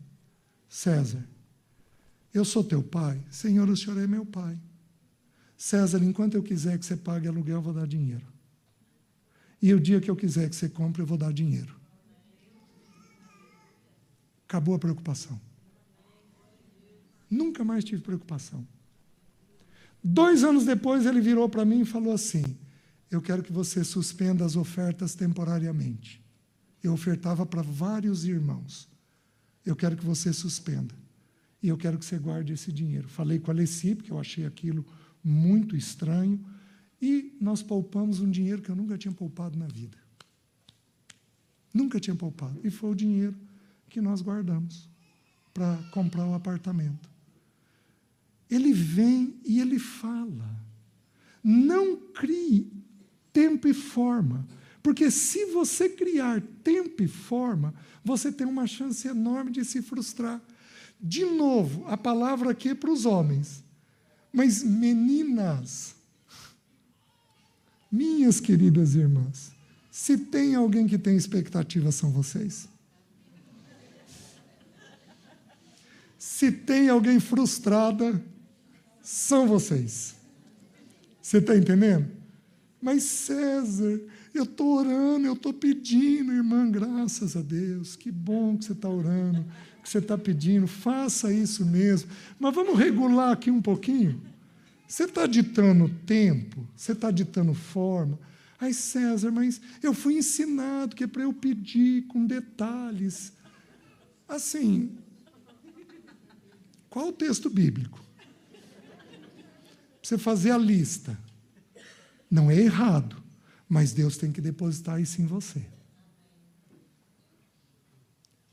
César, eu sou teu pai? Senhor, o Senhor é meu pai. César, enquanto eu quiser que você pague aluguel, eu vou dar dinheiro. E o dia que eu quiser que você compre, eu vou dar dinheiro. Acabou a preocupação. Nunca mais tive preocupação. 2 anos depois, ele virou para mim e falou assim: eu quero que você suspenda as ofertas temporariamente. Eu ofertava para vários irmãos. Eu quero que você suspenda. E eu quero que você guarde esse dinheiro. Falei com a Alessia, porque eu achei aquilo muito estranho. E nós poupamos um dinheiro que eu nunca tinha poupado na vida. Nunca tinha poupado. E foi o dinheiro que nós guardamos para comprar um apartamento. Ele vem e ele fala. Não crie tempo e forma. Porque se você criar tempo e forma, você tem uma chance enorme de se frustrar. De novo, a palavra aqui é para os homens. Mas meninas, Minhas queridas irmãs, se tem alguém que tem expectativa, são vocês. Se tem alguém frustrada, são vocês. Você está entendendo? Mas César, eu estou orando, eu estou pedindo, irmã, graças a Deus, que bom que você está orando, que você está pedindo, faça isso mesmo. Mas vamos regular aqui um pouquinho? Você está ditando tempo, você está ditando forma. Ai, César, mas eu fui ensinado que é para eu pedir com detalhes. Assim, qual o texto bíblico? Você fazer a lista. Não é errado, mas Deus tem que depositar isso em você.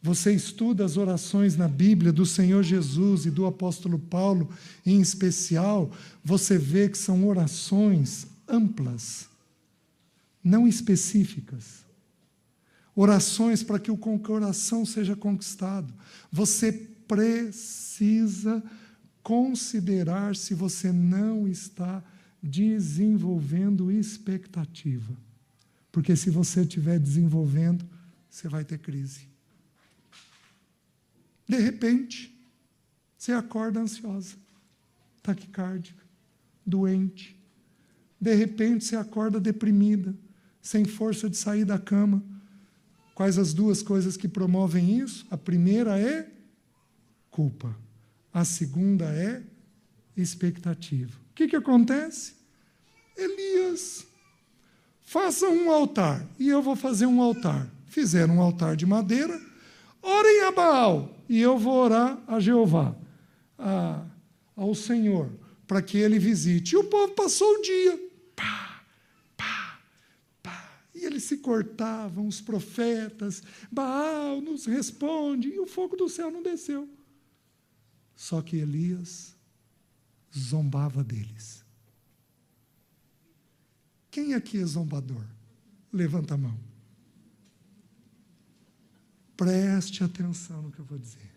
Você estuda as orações na Bíblia do Senhor Jesus e do apóstolo Paulo, em especial, você vê que são orações amplas, não específicas. Orações para que o coração seja conquistado. Você precisa considerar se você não está desenvolvendo expectativa. Porque se você estiver desenvolvendo, você vai ter crise. De repente, você acorda ansiosa, taquicárdica, doente. De repente, você acorda deprimida, sem força de sair da cama. Quais as duas coisas que promovem isso? A primeira é culpa. A segunda é expectativa. O que acontece? Elias, faça um altar, e eu vou fazer um altar. Fizeram um altar de madeira, orem a Baal, e eu vou orar a Jeová, ao Senhor, para que ele visite. E o povo passou o dia, pá, pá, pá, e eles se cortavam, os profetas, Baal nos responde, e o fogo do céu não desceu. Só que Elias zombava deles. Quem aqui é zombador? Levanta a mão. Preste atenção no que eu vou dizer.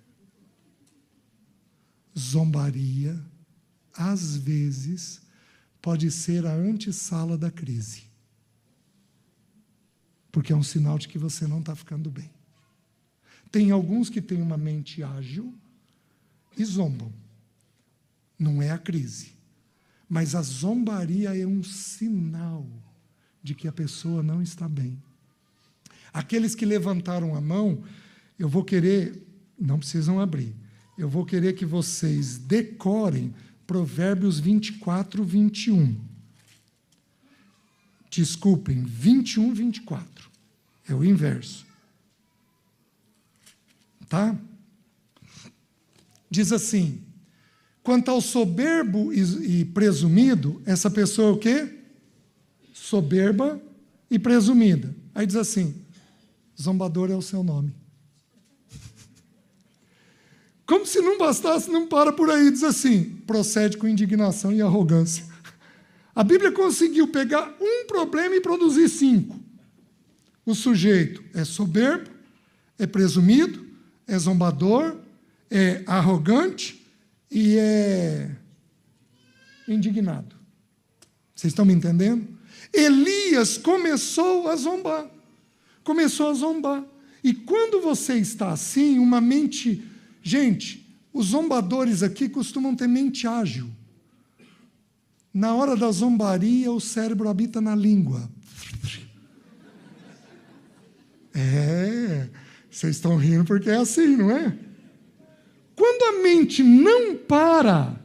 Zombaria, às vezes, pode ser a antessala da crise. Porque é um sinal de que você não está ficando bem. Tem alguns que têm uma mente ágil e zombam. Não é a crise. Mas a zombaria é um sinal de que a pessoa não está bem. Aqueles que levantaram a mão, eu vou querer, não precisam abrir, eu vou querer que vocês decorem Provérbios 24, 21. Desculpem, 21, 24. É o inverso. Tá? Diz assim: quanto ao soberbo e presumido, essa pessoa é o quê? Soberba e presumida. Aí diz assim: zombador é o seu nome. Como se não bastasse, não para por aí, diz assim: procede com indignação e arrogância. A Bíblia conseguiu pegar um problema e produzir 5. O sujeito é soberbo, é presumido, é zombador, é arrogante e é indignado. Vocês estão me entendendo? Elias começou a zombar. Começou a zombar. E quando você está assim, uma mente... Gente, os zombadores aqui costumam ter mente ágil. Na hora da zombaria, o cérebro habita na língua. Vocês estão rindo porque é assim, não é? Quando a mente não para,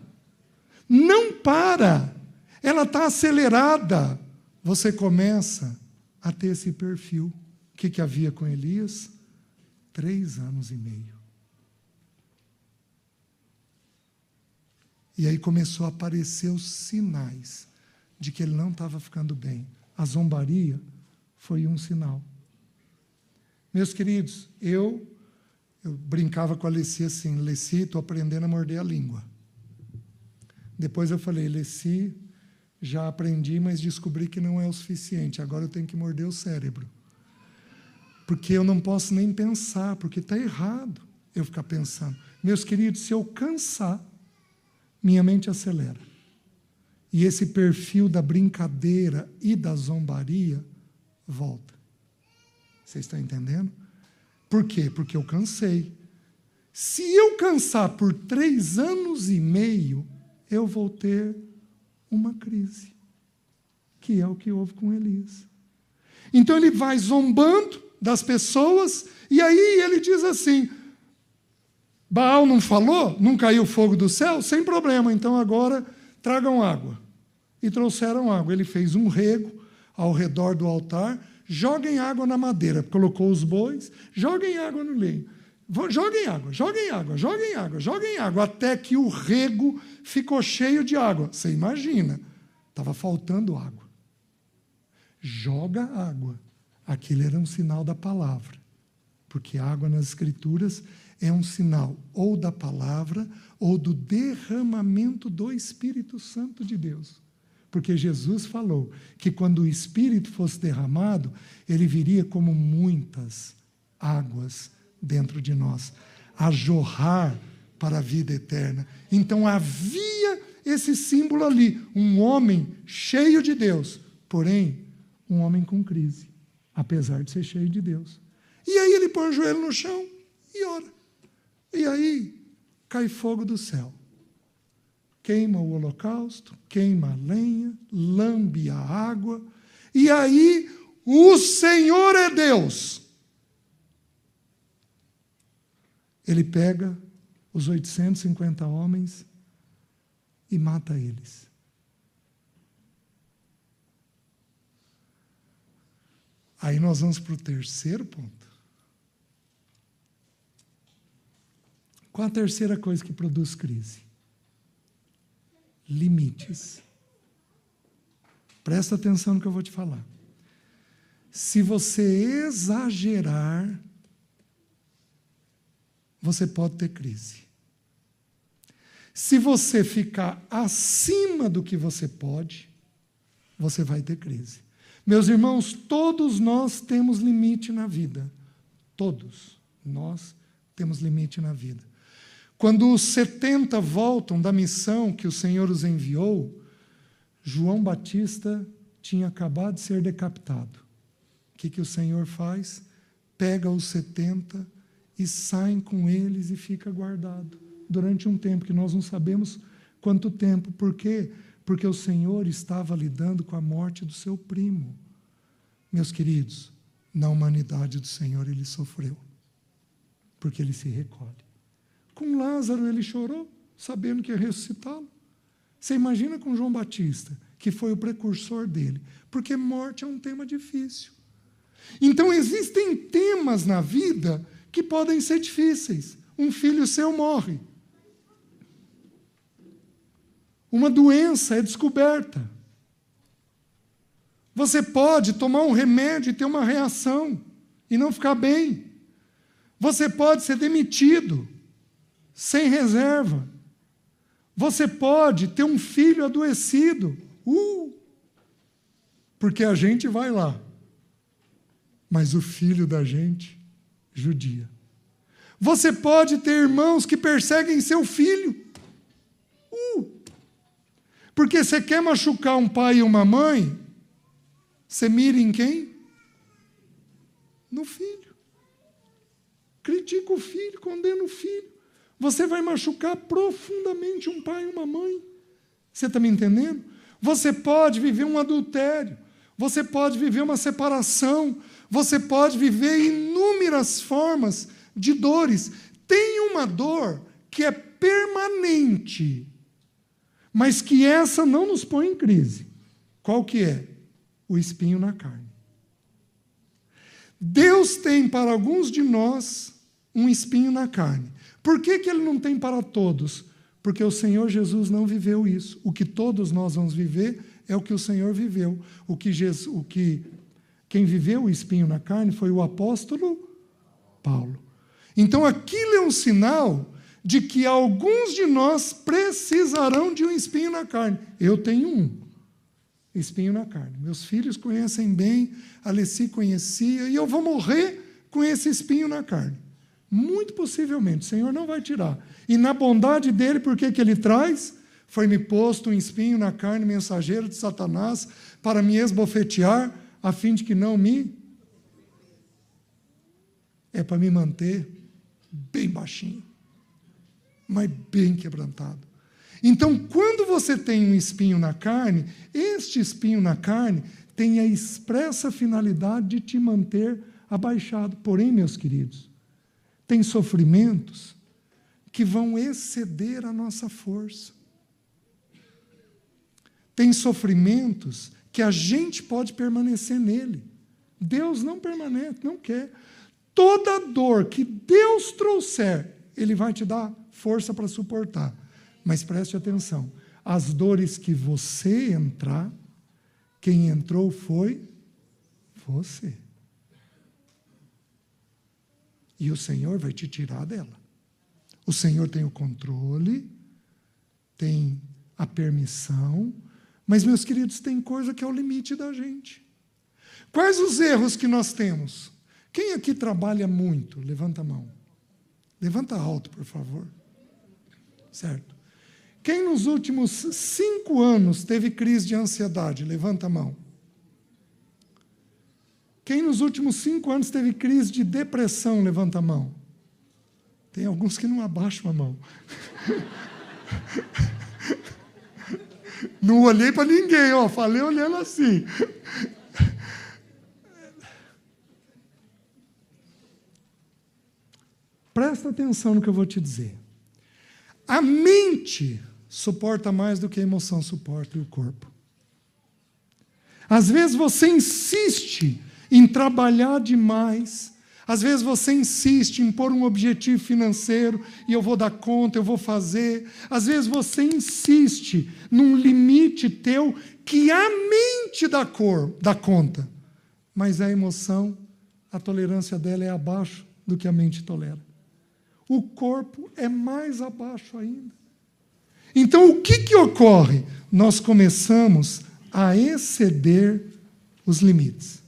ela está acelerada, você começa a ter esse perfil. O que havia com Elias? 3 anos e meio. E aí começou a aparecer os sinais de que ele não estava ficando bem. A zombaria foi um sinal. Meus queridos, eu brincava com a Leci assim: Leci, estou aprendendo a morder a língua. Depois eu falei: Leci, já aprendi, mas descobri que não é o suficiente. Agora eu tenho que morder o cérebro. Porque eu não posso nem pensar, porque está errado eu ficar pensando. Meus queridos, se eu cansar, minha mente acelera. e esse perfil da brincadeira e da zombaria volta. Vocês estão entendendo? Por quê? Porque eu cansei. Se eu cansar por 3 anos e meio, eu vou ter uma crise, que é o que houve com Elias. Então ele vai zombando das pessoas, e aí ele diz assim: Baal não falou? Não caiu fogo do céu? Sem problema, então agora tragam água. E trouxeram água. Ele fez um rego ao redor do altar, joguem água na madeira, colocou os bois, joguem água no leito. Joguem água, joguem água, joguem água, joguem água, até que o rego ficou cheio de água. Você imagina, estava faltando água. Joga água. Aquilo era um sinal da palavra, porque água nas Escrituras é um sinal ou da palavra ou do derramamento do Espírito Santo de Deus. Porque Jesus falou que quando o Espírito fosse derramado, ele viria como muitas águas dentro de nós, a jorrar para a vida eterna. Então havia esse símbolo ali, um homem cheio de Deus, porém, um homem com crise, apesar de ser cheio de Deus. E aí ele põe o joelho no chão e ora. E aí cai fogo do céu. Queima o holocausto, queima a lenha, lambe a água, e aí o Senhor é Deus. Ele pega os 850 homens e mata eles. Aí nós vamos para o terceiro ponto. Qual a terceira coisa que produz crise? Limites. Presta atenção no que eu vou te falar. Se você exagerar, você pode ter crise. Se você ficar acima do que você pode, você vai ter crise. Meus irmãos, todos nós temos limite na vida. Todos nós temos limite na vida. Quando os 70 voltam da missão que o Senhor os enviou, João Batista tinha acabado de ser decapitado. O que o Senhor faz? Pega os 70 e saem com eles e fica guardado durante um tempo, que nós não sabemos quanto tempo. Por quê? Porque o Senhor estava lidando com a morte do seu primo. Meus queridos, na humanidade do Senhor ele sofreu, porque ele se recolhe. Com Lázaro ele chorou, sabendo que ia ressuscitá-lo. Você imagina com João Batista, que foi o precursor dele, porque morte é um tema difícil. Então existem temas na vida que podem ser difíceis. Um filho seu morre. Uma doença é descoberta. Você pode tomar um remédio e ter uma reação e não ficar bem. Você pode ser demitido sem reserva. Você pode ter um filho adoecido. Porque a gente vai lá. Mas o filho da gente judia. Você pode ter irmãos que perseguem seu filho. Porque você quer machucar um pai e uma mãe, você mira em quem? No filho. Critica o filho, condena o filho. Você vai machucar profundamente um pai e uma mãe. Você está me entendendo? Você pode viver um adultério. Você pode viver uma separação. Você pode viver inúmeras formas de dores. Tem uma dor que é permanente, mas que essa não nos põe em crise. Qual que é? O espinho na carne. Deus tem para alguns de nós um espinho na carne. Por que ele não tem para todos? Porque o Senhor Jesus não viveu isso. O que todos nós vamos viver é o que o Senhor viveu. Quem viveu o espinho na carne foi o apóstolo Paulo. Então aquilo é um sinal de que alguns de nós precisarão de um espinho na carne. Eu tenho um espinho na carne. Meus filhos conhecem bem, a Alessi conhecia, e eu vou morrer com esse espinho na carne. Muito possivelmente, o Senhor não vai tirar. E na bondade dele, por que ele traz? Foi-me posto um espinho na carne, mensageiro de Satanás, para me esbofetear, a fim de que não me... É para me manter bem baixinho, mas bem quebrantado. Então, quando você tem um espinho na carne, este espinho na carne tem a expressa finalidade de te manter abaixado. Porém, meus queridos, tem sofrimentos que vão exceder a nossa força. Tem sofrimentos que a gente pode permanecer nele. Deus não permanece, não quer. Toda dor que Deus trouxer, Ele vai te dar força para suportar. Mas preste atenção, as dores que você entrar, quem entrou foi você. E o Senhor vai te tirar dela. O Senhor tem o controle, tem a permissão, mas, meus queridos, tem coisa que é o limite da gente. Quais os erros que nós temos? Quem aqui trabalha muito? Levanta a mão. Levanta alto, por favor. Certo. Quem nos últimos 5 anos teve crise de ansiedade? Levanta a mão. Quem nos últimos 5 anos teve crise de depressão? Levanta a mão. Tem alguns que não abaixam a mão. Não olhei para ninguém, ó, falei olhando assim. Presta atenção no que eu vou te dizer. A mente suporta mais do que a emoção suporta e o corpo. Às vezes você insiste em trabalhar demais, às vezes você insiste em pôr um objetivo financeiro e eu vou dar conta, eu vou fazer. Às vezes você insiste num limite teu que a mente dá conta, mas a emoção, a tolerância dela é abaixo do que a mente tolera. O corpo é mais abaixo ainda. Então, o que ocorre? Nós começamos a exceder os limites.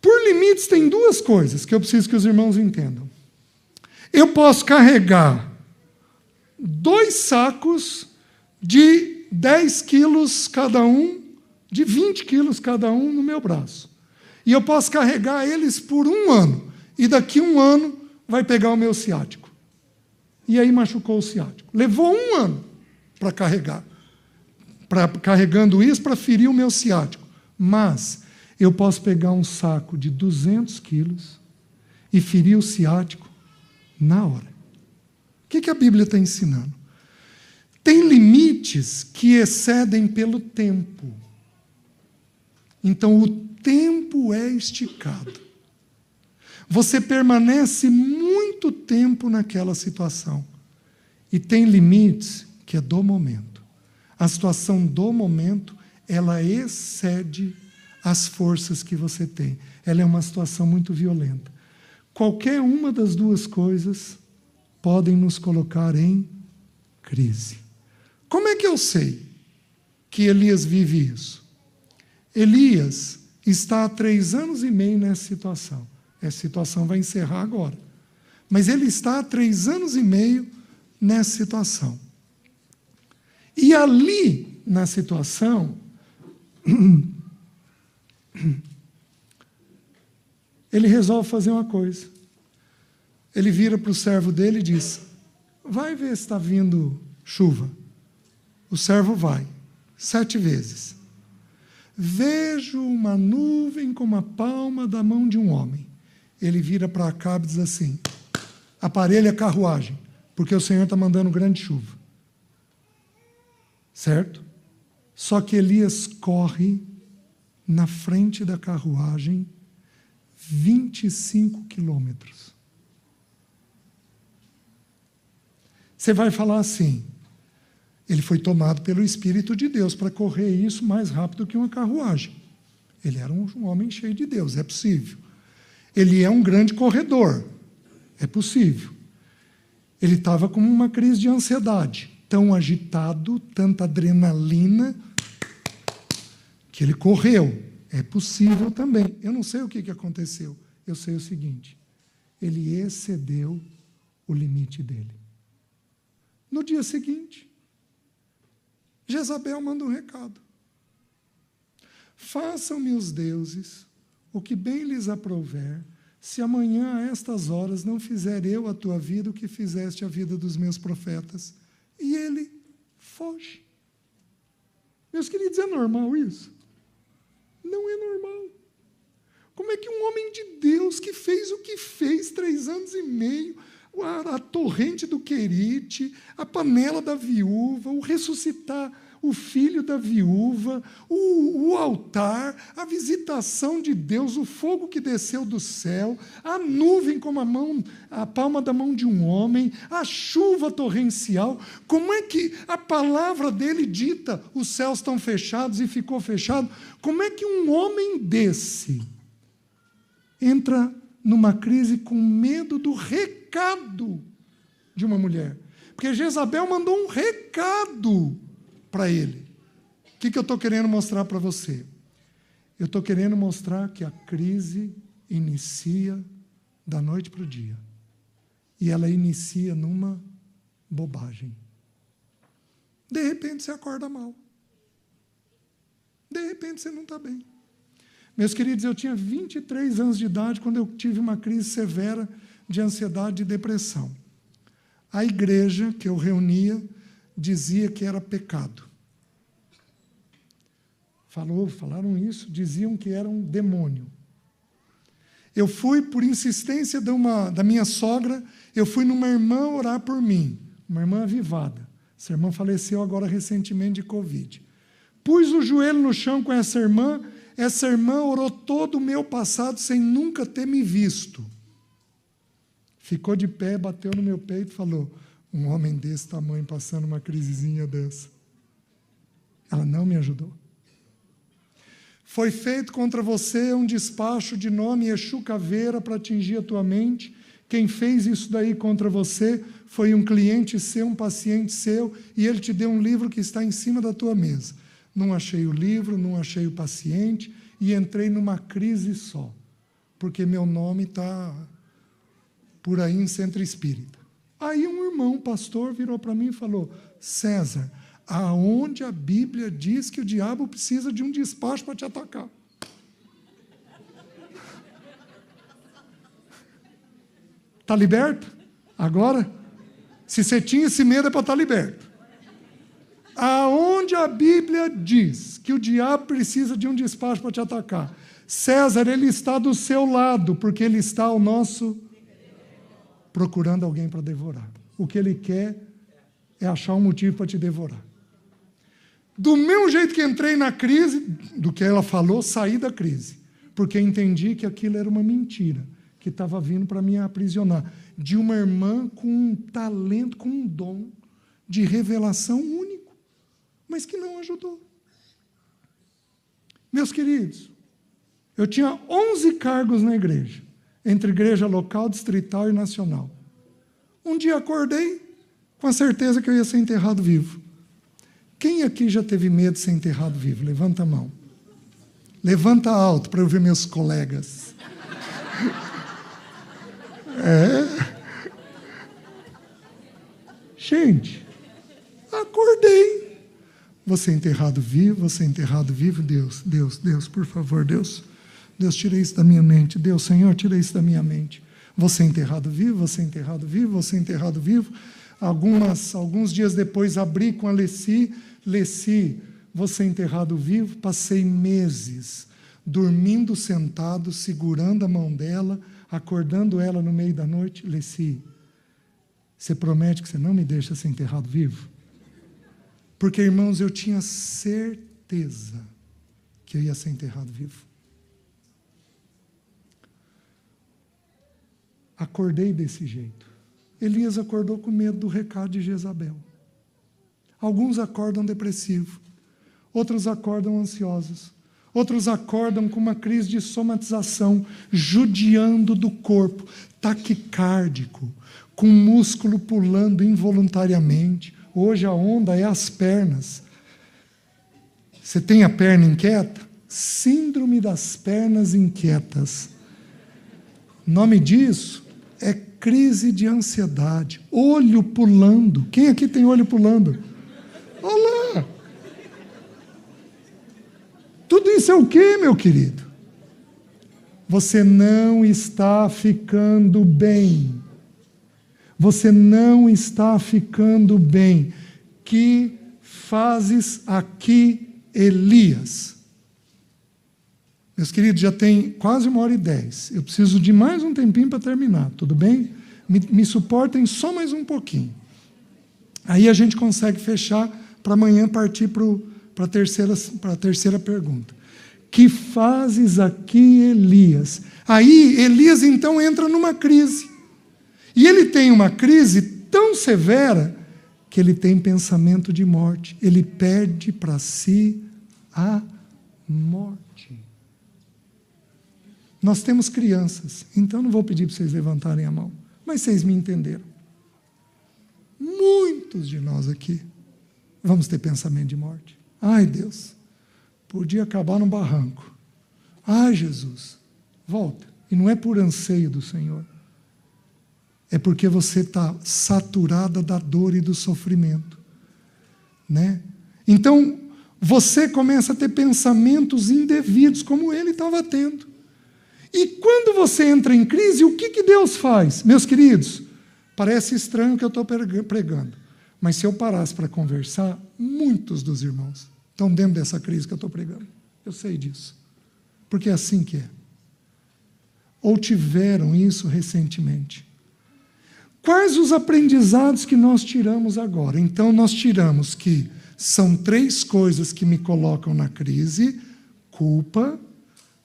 Por limites, tem 2 coisas que eu preciso que os irmãos entendam. Eu posso carregar 2 sacos de 10 quilos cada um, de 20 quilos cada um no meu braço. E eu posso carregar eles por 1 ano. E daqui 1 ano vai pegar o meu ciático. E aí machucou o ciático. Levou 1 ano para carregar. Carregando isso para ferir o meu ciático. Mas eu posso pegar um saco de 200 quilos e ferir o ciático na hora. O que a Bíblia está ensinando? Tem limites que excedem pelo tempo. Então, o tempo é esticado. Você permanece muito tempo naquela situação. E tem limites que é do momento. A situação do momento, ela excede as forças que você tem. Ela é uma situação muito violenta. Qualquer uma das 2 coisas podem nos colocar em crise. Como é que eu sei que Elias vive isso? Elias está há 3 anos e meio nessa situação. Essa situação vai encerrar agora. Mas ele está há 3 anos e meio nessa situação. E ali, na situação, ele resolve fazer uma coisa. Ele vira para o servo dele e diz: vai ver se está vindo chuva. O servo vai, 7 vezes. Vejo uma nuvem como a palma da mão de um homem. Ele vira para Acabe e diz assim: aparelha a carruagem, porque o Senhor está mandando grande chuva. Certo? Só que Elias corre na frente da carruagem 25 quilômetros. Você vai falar assim: ele foi tomado pelo Espírito de Deus para correr isso mais rápido que uma carruagem. Ele era um homem cheio de Deus, é possível. Ele é um grande corredor, é possível. Ele estava com uma crise de ansiedade, tão agitado, tanta adrenalina, que ele correu. É possível também. Eu não sei o que aconteceu. Eu sei o seguinte: ele excedeu o limite dele. No dia seguinte, Jezabel manda um recado. Façam-me os deuses o que bem lhes aprouver, se amanhã a estas horas não fizer eu a tua vida o que fizeste a vida dos meus profetas. E ele foge. Meus queridos, é normal isso? Não é normal. Como é que um homem de Deus que fez o que fez 3 anos e meio, a torrente do Querite, a panela da viúva, o ressuscitar o filho da viúva, o altar, a visitação de Deus, o fogo que desceu do céu, a nuvem como a palma da mão de um homem, a chuva torrencial, como é que a palavra dele dita, os céus estão fechados e ficou fechado, como é que um homem desse entra numa crise com medo do recado de uma mulher? Porque Jezabel mandou um recado para ele. O que eu estou querendo mostrar para você? Eu estou querendo mostrar que a crise inicia da noite para o dia. E ela inicia numa bobagem. De repente você acorda mal. De repente você não está bem. Meus queridos, eu tinha 23 anos de idade quando eu tive uma crise severa de ansiedade e depressão. A igreja que eu reunia dizia que era pecado. Falaram isso, diziam que era um demônio. Eu fui, por insistência da minha sogra, eu fui numa irmã orar por mim, uma irmã avivada. Essa irmã faleceu agora recentemente de Covid. Pus o joelho no chão com essa irmã orou todo o meu passado sem nunca ter me visto. Ficou de pé, bateu no meu peito e falou: um homem desse tamanho passando uma crisezinha dessa. Ela não me ajudou. Foi feito contra você um despacho de nome Exu Caveira para atingir a tua mente. Quem fez isso daí contra você foi um cliente seu, um paciente seu, e ele te deu um livro que está em cima da tua mesa. Não achei o livro, não achei o paciente, e entrei numa crise só, porque meu nome está por aí em centro espírita. Aí um irmão, pastor, virou para mim e falou: César, aonde a Bíblia diz que o diabo precisa de um despacho para te atacar? Está liberto? Agora? Se você tinha esse medo, é para estar liberto. Aonde a Bíblia diz que o diabo precisa de um despacho para te atacar? César, ele está do seu lado, porque ele está ao nosso procurando alguém para devorar. O que ele quer é achar um motivo para te devorar. Do mesmo jeito que entrei na crise, do que ela falou, saí da crise, porque entendi que aquilo era uma mentira, que estava vindo para me aprisionar, de uma irmã com um talento, com um dom de revelação único, mas que não ajudou. Meus queridos, eu tinha 11 cargos na igreja, entre igreja local, distrital e nacional. Um dia acordei com a certeza que eu ia ser enterrado vivo. Quem aqui já teve medo de ser enterrado vivo? Levanta a mão. Levanta alto para eu ver meus colegas. Gente, acordei. Vou ser enterrado vivo, vou ser enterrado vivo. Deus, por favor, Deus, tira isso da minha mente. Deus, Senhor, tira isso da minha mente. Vou ser enterrado vivo, vou ser enterrado vivo, vou ser enterrado vivo. Alguns dias depois, abri com a Leci, vou ser enterrado vivo. Passei meses dormindo sentado, segurando a mão dela, acordando ela no meio da noite. Leci, você promete que você não me deixa ser enterrado vivo? Porque, irmãos, eu tinha certeza que eu ia ser enterrado vivo. Acordei desse jeito. Elias acordou com medo do recado de Jezabel. Alguns acordam depressivos, outros acordam ansiosos, outros acordam com uma crise de somatização, judiando do corpo, taquicárdico, com o músculo pulando involuntariamente. Hoje a onda é as pernas. Você tem a perna inquieta? Síndrome das pernas inquietas. O nome disso é crise de ansiedade. Olho pulando. Quem aqui tem olho pulando? Olha lá. Isso é o quê, meu querido? Você não está ficando bem. Você não está ficando bem. Que fazes aqui, Elias? Meus queridos, já tem quase 1h10. Eu preciso de mais um tempinho para terminar, tudo bem? Me suportem só mais um pouquinho. Aí a gente consegue fechar para amanhã partir para a terceira pergunta. Que fazes aqui, Elias? Aí Elias então entra numa crise. E ele tem uma crise tão severa que ele tem pensamento de morte. Ele pede para si a morte. Nós temos crianças, então não vou pedir para vocês levantarem a mão, mas vocês me entenderam. Muitos de nós aqui vamos ter pensamento de morte. Ai, Deus, podia acabar num barranco. Ai, Jesus, volta. E não é por anseio do Senhor. É porque você está saturada da dor e do sofrimento. Né? Então, você começa a ter pensamentos indevidos, como ele estava tendo. E quando você entra em crise, o que Deus faz? Meus queridos, parece estranho o que eu estou pregando, mas se eu parasse para conversar, muitos dos irmãos estão dentro dessa crise que eu estou pregando. Eu sei disso, porque é assim que é. Ou tiveram isso recentemente. Quais os aprendizados que nós tiramos agora? Então, nós tiramos que são 3 coisas que me colocam na crise: culpa,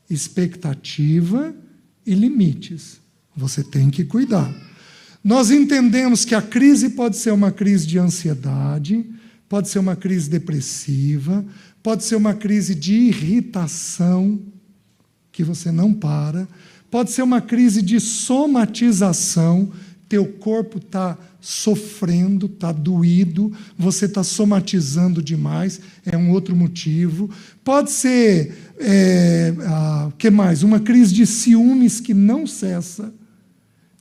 expectativa e limites. Você tem que cuidar. Nós entendemos que a crise pode ser uma crise de ansiedade, pode ser uma crise depressiva, pode ser uma crise de irritação, que você não para, pode ser uma crise de somatização, teu corpo está sofrendo, está doído, você está somatizando demais, é um outro motivo. Pode ser, que mais? Uma crise de ciúmes que não cessa,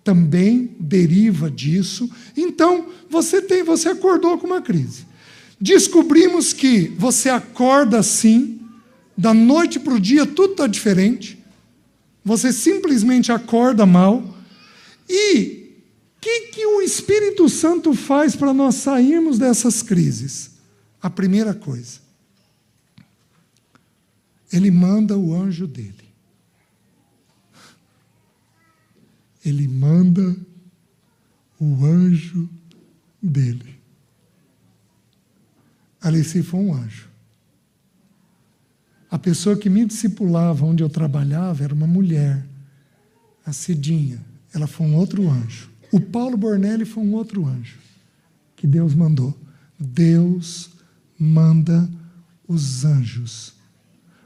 também deriva disso. Então, você acordou com uma crise. Descobrimos que você acorda assim, da noite para o dia tudo está diferente, você simplesmente acorda mal. E o que o Espírito Santo faz para nós sairmos dessas crises? A primeira coisa, ele manda o anjo dele. Ele manda o anjo dele. Alessi foi um anjo. A pessoa que me discipulava onde eu trabalhava era uma mulher, a Cidinha. Ela foi um outro anjo. O Paulo Bornelli foi um outro anjo que Deus mandou. Deus manda os anjos,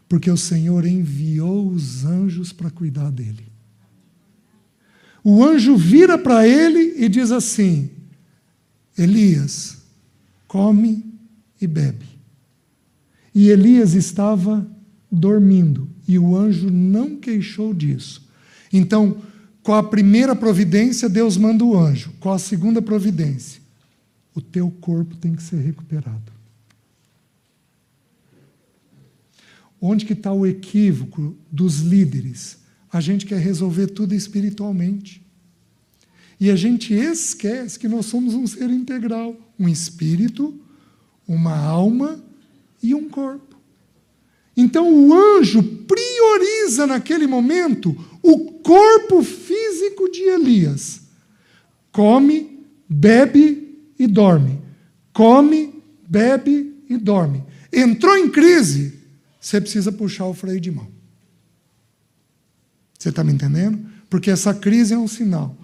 porque o Senhor enviou os anjos para cuidar dele. O anjo vira para ele e diz assim: Elias, come e bebe. E Elias estava dormindo, e o anjo não queixou disso. Então, com a primeira providência, Deus manda o anjo. Com a segunda providência, o teu corpo tem que ser recuperado. Onde que está o equívoco dos líderes? A gente quer resolver tudo espiritualmente. E a gente esquece que nós somos um ser integral. Um espírito, uma alma e um corpo. Então o anjo prioriza naquele momento o corpo físico de Elias. Come, bebe e dorme. Come, bebe e dorme. Entrou em crise, você precisa puxar o freio de mão. Você está me entendendo? Porque essa crise é um sinal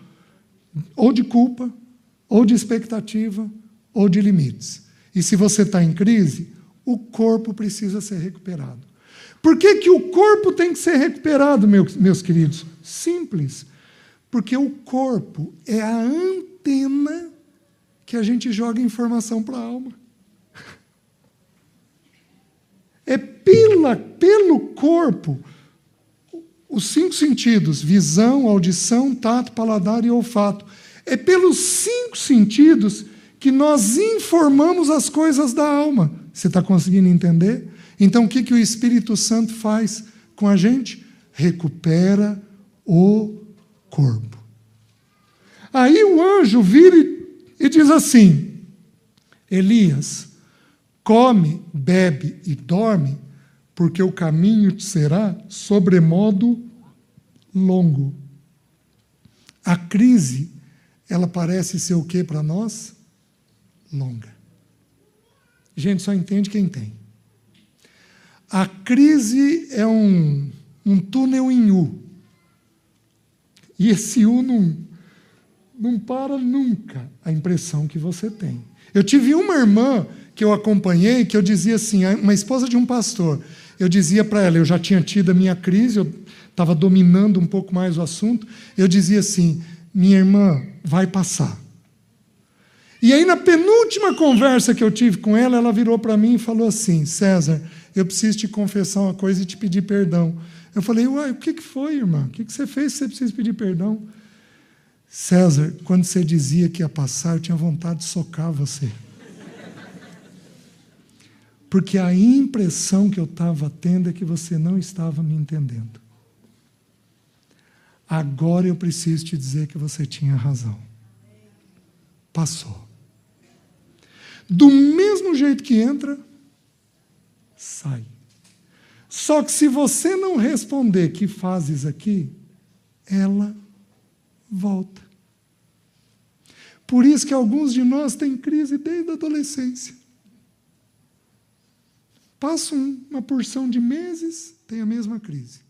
ou de culpa, ou de expectativa, ou de limites. E se você está em crise, o corpo precisa ser recuperado. Por que o corpo tem que ser recuperado, meus queridos? Simples. Porque o corpo é a antena que a gente joga informação para a alma. É pelo corpo, os 5 sentidos, visão, audição, tato, paladar e olfato. É pelos 5 sentidos que nós informamos as coisas da alma. Você está conseguindo entender? Então, o que o Espírito Santo faz com a gente? Recupera o corpo. Aí o anjo vira e diz assim: Elias, come, bebe e dorme, porque o caminho te será sobremodo longo. A crise, ela parece ser o que para nós? Longa. Gente, só entende quem tem. A crise é um túnel em U. E esse U não para nunca, a impressão que você tem. Eu tive uma irmã que eu acompanhei, que eu dizia assim, uma esposa de um pastor, eu dizia para ela, eu já tinha tido a minha crise, eu estava dominando um pouco mais o assunto, eu dizia assim, minha irmã, vai passar. E aí, na penúltima conversa que eu tive com ela, ela virou para mim e falou assim, César, eu preciso te confessar uma coisa e te pedir perdão. Eu falei, uai, o que foi, irmã? O que você fez que você precisa pedir perdão? César, quando você dizia que ia passar, eu tinha vontade de socar você. Porque a impressão que eu estava tendo é que você não estava me entendendo. Agora eu preciso te dizer que você tinha razão. Passou. Do mesmo jeito que entra, sai. Só que se você não responder que fazes aqui, ela volta. Por isso que alguns de nós têm crise desde a adolescência. Passa uma porção de meses, tem a mesma crise.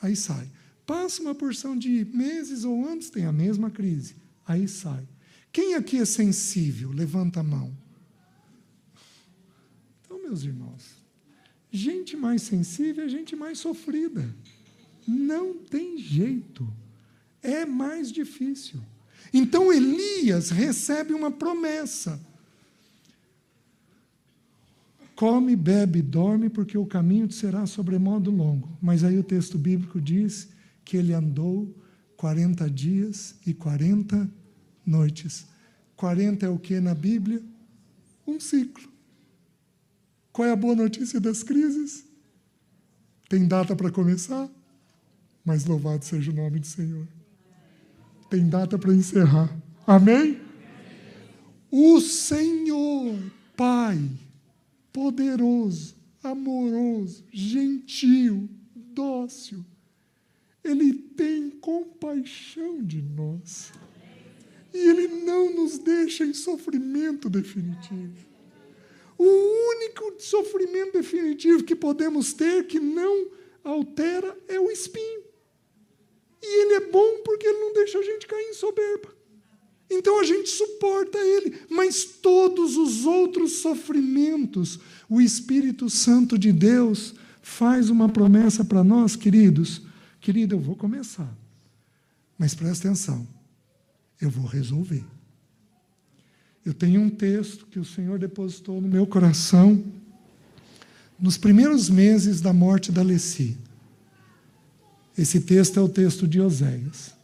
Aí sai. Passa uma porção de meses ou anos, tem a mesma crise. Aí sai. Quem aqui é sensível? Levanta a mão. Então, meus irmãos, gente mais sensível é gente mais sofrida. Não tem jeito. É mais difícil. Então, Elias recebe uma promessa. Come, bebe, dorme, porque o caminho te será sobremodo longo. Mas aí o texto bíblico diz que ele andou 40 dias e 40 noites. 40 é o que na Bíblia? Um ciclo. Qual é a boa notícia das crises? Tem data para começar? Mas louvado seja o nome do Senhor. Tem data para encerrar. Amém? O Senhor, Pai, poderoso, amoroso, gentil, dócil, Ele tem compaixão de nós. E Ele não nos deixa em sofrimento definitivo. O único sofrimento definitivo que podemos ter, que não altera, é o espinho. E Ele é bom porque Ele não deixa a gente cair em soberba. Então a gente suporta Ele. Mas todos os outros sofrimentos, o Espírito Santo de Deus faz uma promessa para nós, queridos. Querido, eu vou começar. Mas presta atenção. Eu vou resolver. Eu tenho um texto que o Senhor depositou no meu coração nos primeiros meses da morte da Leci. Esse texto é o texto de Oséias.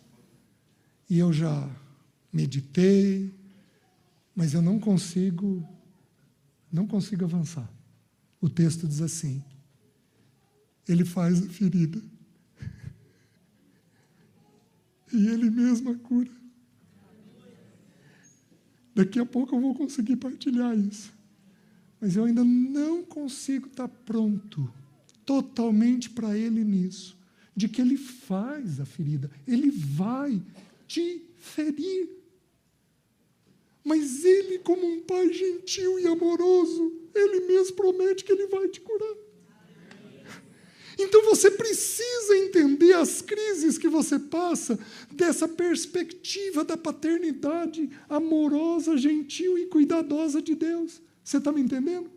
E eu já meditei, mas eu não consigo avançar. O texto diz assim: Ele faz a ferida. E Ele mesmo a cura. Daqui a pouco eu vou conseguir partilhar isso. Mas eu ainda não consigo estar pronto totalmente para Ele nisso. De que Ele faz a ferida. Ele vai te ferir. Mas Ele, como um Pai gentil e amoroso, Ele mesmo promete que Ele vai te curar. Então você precisa entender as crises que você passa dessa perspectiva da paternidade amorosa, gentil e cuidadosa de Deus. Você está me entendendo?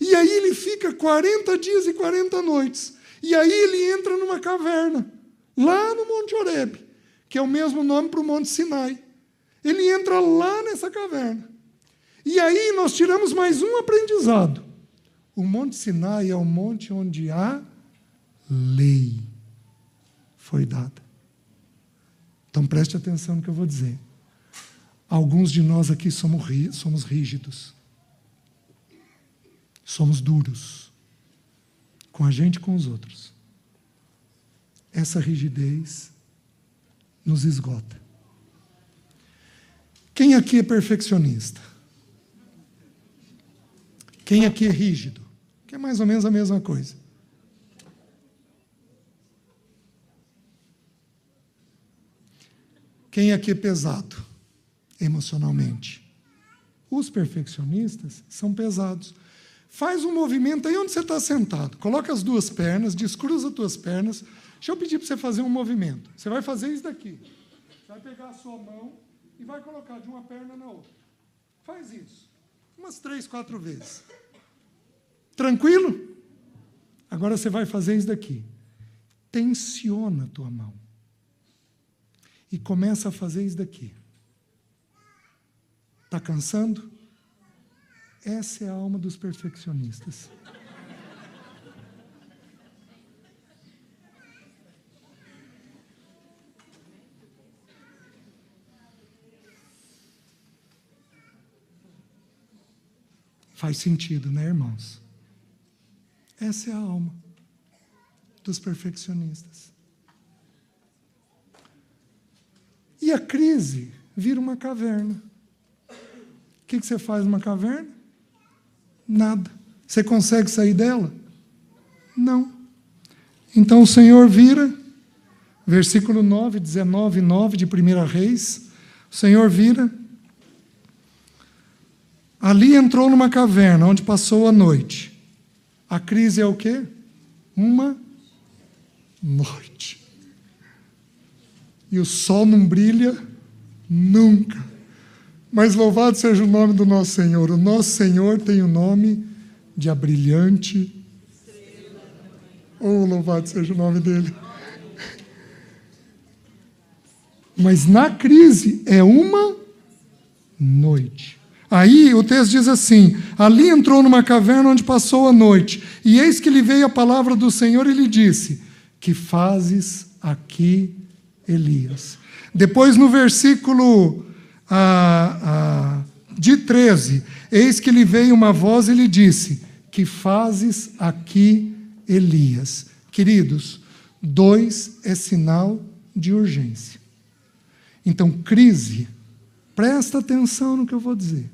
E aí ele fica 40 dias e 40 noites. E aí ele entra numa caverna, lá no Monte Horebe, que é o mesmo nome para o Monte Sinai. Ele entra lá nessa caverna. E aí nós tiramos mais um aprendizado. O Monte Sinai é o monte onde há lei foi dada. Então preste atenção no que eu vou dizer. Alguns de nós aqui somos rígidos. Somos duros. com a gente e com os outros. Essa rigidez nos esgota. Quem aqui é perfeccionista? Quem aqui é rígido? Que é mais ou menos a mesma coisa. Quem aqui é pesado emocionalmente? Os perfeccionistas são pesados. Faz um movimento aí onde você está sentado. Coloca as duas pernas, descruza as tuas pernas. Deixa eu pedir para você fazer um movimento. Você vai fazer isso daqui. Você vai pegar a sua mão e vai colocar de uma perna na outra. Faz isso. Umas 3, 4 vezes. Tranquilo? Agora você vai fazer isso daqui. Tensiona a tua mão. E começa a fazer isso daqui. Está cansando? Essa é a alma dos perfeccionistas. Faz sentido, né, irmãos? Essa é a alma dos perfeccionistas. E a crise vira uma caverna. O que você faz numa caverna? Nada. Você consegue sair dela? Não. Então o Senhor vira, versículo 9, 19, 9 de 1 Reis, o Senhor vira. Ali entrou numa caverna, onde passou a noite. A crise é o quê? Uma noite. E o sol não brilha nunca. Mas louvado seja o nome do nosso Senhor. O nosso Senhor tem o nome de a brilhante. Oh, louvado seja o nome dele. Mas na crise é uma noite. Aí o texto diz assim: ali entrou numa caverna onde passou a noite, e eis que lhe veio a palavra do Senhor e lhe disse: que fazes aqui, Elias? Depois no versículo de 13, eis que lhe veio uma voz e lhe disse: que fazes aqui, Elias? Queridos, 2 é sinal de urgência. Então, crise, presta atenção no que eu vou dizer.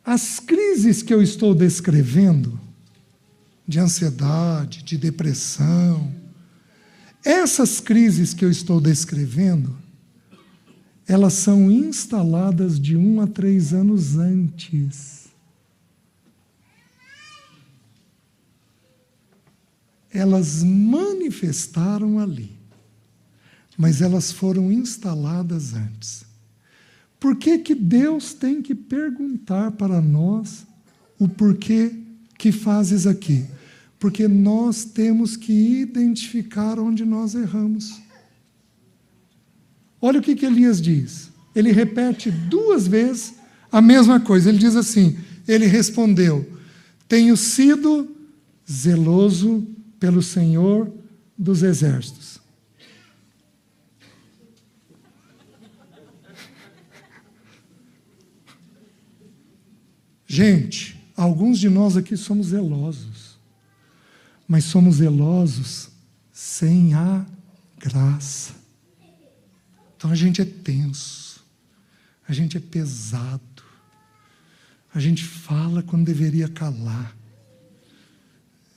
As crises que eu estou descrevendo, de ansiedade, de depressão, essas crises que eu estou descrevendo, elas são instaladas de 1 a 3 anos antes. Elas manifestaram ali, mas elas foram instaladas antes. Por que que Deus tem que perguntar para nós o porquê que fazes aqui? Porque nós temos que identificar onde nós erramos. Olha o que Elias diz. Ele repete 2 vezes a mesma coisa. Ele diz assim, ele respondeu: tenho sido zeloso pelo Senhor dos Exércitos. Gente, alguns de nós aqui somos zelosos, mas somos zelosos sem a graça. Então a gente é tenso, a gente é pesado, a gente fala quando deveria calar.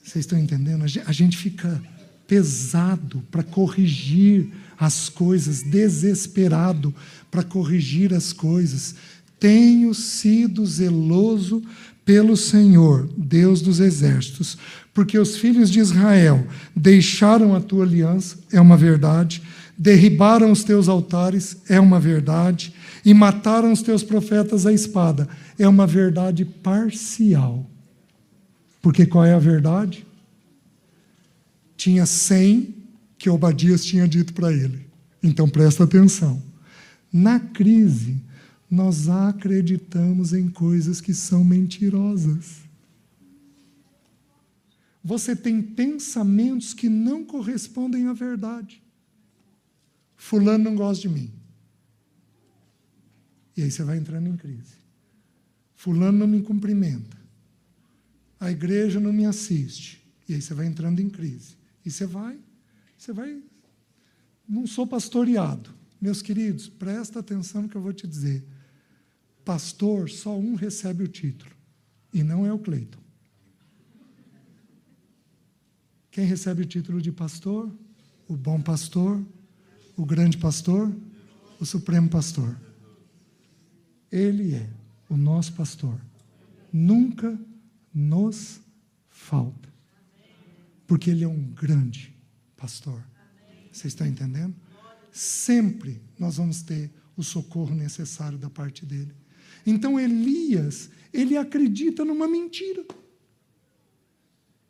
Vocês estão entendendo? A gente fica pesado para corrigir as coisas, desesperado para corrigir as coisas. Tenho sido zeloso pelo Senhor, Deus dos exércitos, porque os filhos de Israel deixaram a tua aliança, é uma verdade, derribaram os teus altares, é uma verdade, e mataram os teus profetas à espada, é uma verdade parcial. Porque qual é a verdade? Tinha 100 que Obadias tinha dito para ele. Então presta atenção. Na crise, nós acreditamos em coisas que são mentirosas. Você tem pensamentos que não correspondem à verdade. Fulano não gosta de mim. E aí você vai entrando em crise. Fulano não me cumprimenta. A igreja não me assiste. E aí você vai entrando em crise. E você vai. Não sou pastoreado. Meus queridos, presta atenção no que eu vou te dizer. Pastor, só um recebe o título. E não é o Cleiton. Quem recebe o título de pastor? O bom pastor, o grande pastor, o supremo pastor. Ele é o nosso pastor. Nunca nos falta. Porque ele é um grande pastor. Vocês estão entendendo? Sempre nós vamos ter o socorro necessário da parte dele. Então Elias, ele acredita numa mentira.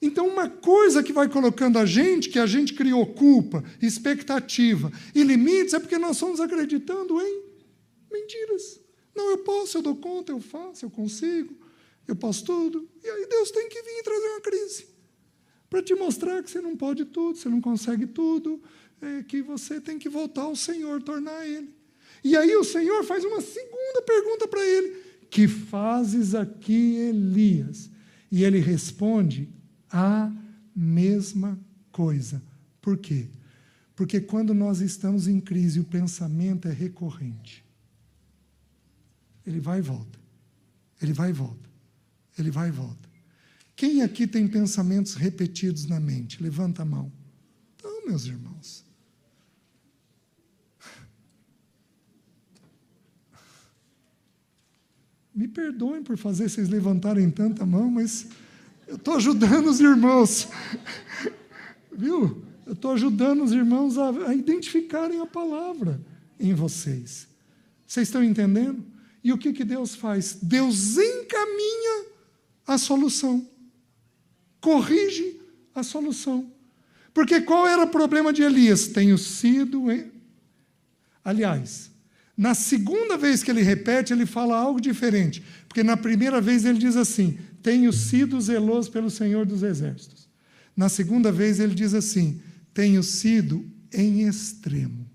Então uma coisa que vai colocando a gente, que a gente criou culpa, expectativa e limites, é porque nós estamos acreditando em mentiras. Não, eu posso, eu dou conta, eu faço, eu consigo, eu posso tudo. E aí Deus tem que vir trazer uma crise para te mostrar que você não pode tudo, você não consegue tudo, que você tem que voltar ao Senhor, tornar Ele. E aí o Senhor faz uma segunda pergunta para ele: que fazes aqui, Elias? E ele responde a mesma coisa. Por quê? Porque quando nós estamos em crise, o pensamento é recorrente. Ele vai e volta. Ele vai e volta. Ele vai e volta. Quem aqui tem pensamentos repetidos na mente? Levanta a mão. Então, meus irmãos. Me perdoem por fazer vocês levantarem tanta mão, mas eu estou ajudando os irmãos. Viu? Eu estou ajudando os irmãos a identificarem a palavra em vocês. Vocês estão entendendo? E o que Deus faz? Deus encaminha a solução. Corrige a solução. Porque qual era o problema de Elias? Tenho sido... Aliás, na segunda vez que ele repete, ele fala algo diferente. Porque na primeira vez ele diz assim: tenho sido zeloso pelo Senhor dos Exércitos. Na segunda vez ele diz assim: tenho sido em extremo.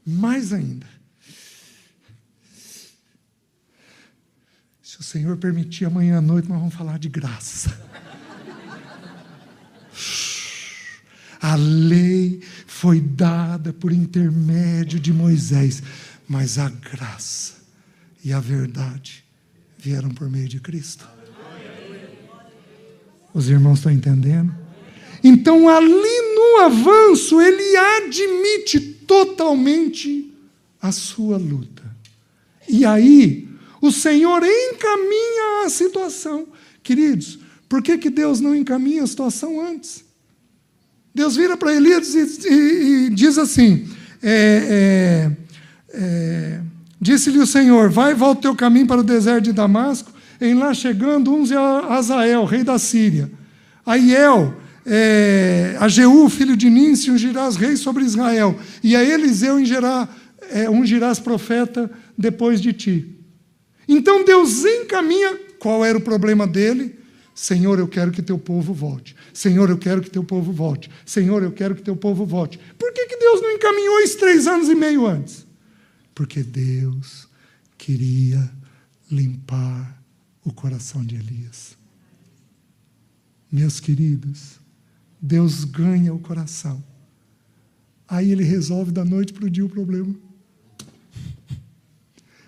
Mais ainda. Se o Senhor permitir, amanhã à noite nós vamos falar de graça. A lei foi dada por intermédio de Moisés, mas a graça e a verdade vieram por meio de Cristo. Os irmãos estão entendendo? Então, ali no avanço, ele admite totalmente a sua luta. E aí, o Senhor encaminha a situação. Queridos, por que Deus não encaminha a situação antes? Deus vira para Elias e diz assim, disse-lhe o Senhor: vai e volta o teu caminho para o deserto de Damasco, em lá chegando unge a Azael, rei da Síria. A Iel, a Jeú, filho de Nínice, ungirás rei sobre Israel, e a Eliseu ungirás profeta depois de ti. Então Deus encaminha. Qual era o problema dele? Senhor, eu quero que teu povo volte. Senhor, eu quero que teu povo volte. Senhor, eu quero que teu povo volte. Por que Deus não encaminhou isso 3 anos e meio antes? Porque Deus queria limpar o coração de Elias. Meus queridos, Deus ganha o coração. Aí ele resolve da noite para o dia o problema.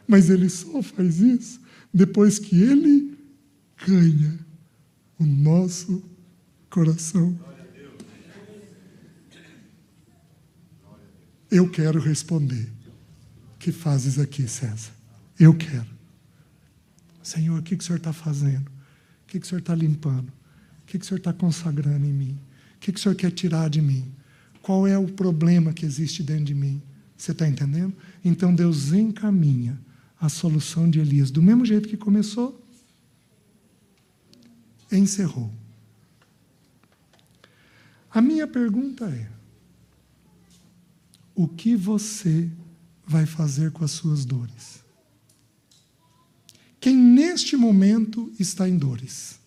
Mas ele só faz isso depois que ele ganha o nosso coração. Eu quero responder. Que fazes aqui, César? Eu quero. Senhor, o que o Senhor está fazendo? O que o Senhor está limpando? O que o Senhor está consagrando em mim? O que o Senhor quer tirar de mim? Qual é o problema que existe dentro de mim? Você está entendendo? Então Deus encaminha a solução de Elias. Do mesmo jeito que começou, encerrou. A minha pergunta é: o que você vai fazer com as suas dores? Quem neste momento está em dores?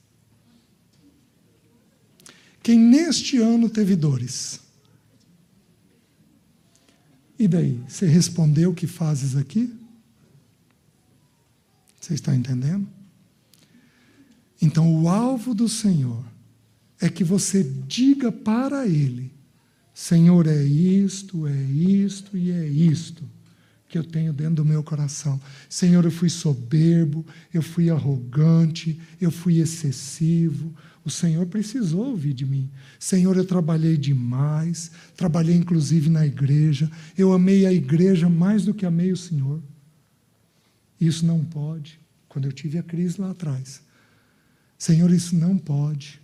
Quem neste ano teve dores? E daí? Você respondeu o que fazes aqui? Você está entendendo? Então, o alvo do Senhor é que você diga para Ele: Senhor, é isto e é isto que eu tenho dentro do meu coração. Senhor, eu fui soberbo, eu fui arrogante, eu fui excessivo. O Senhor precisou ouvir de mim. Senhor, eu trabalhei demais, trabalhei inclusive na igreja. Eu amei a igreja mais do que amei o Senhor. Isso não pode. Quando eu tive a crise lá atrás, Senhor, isso não pode.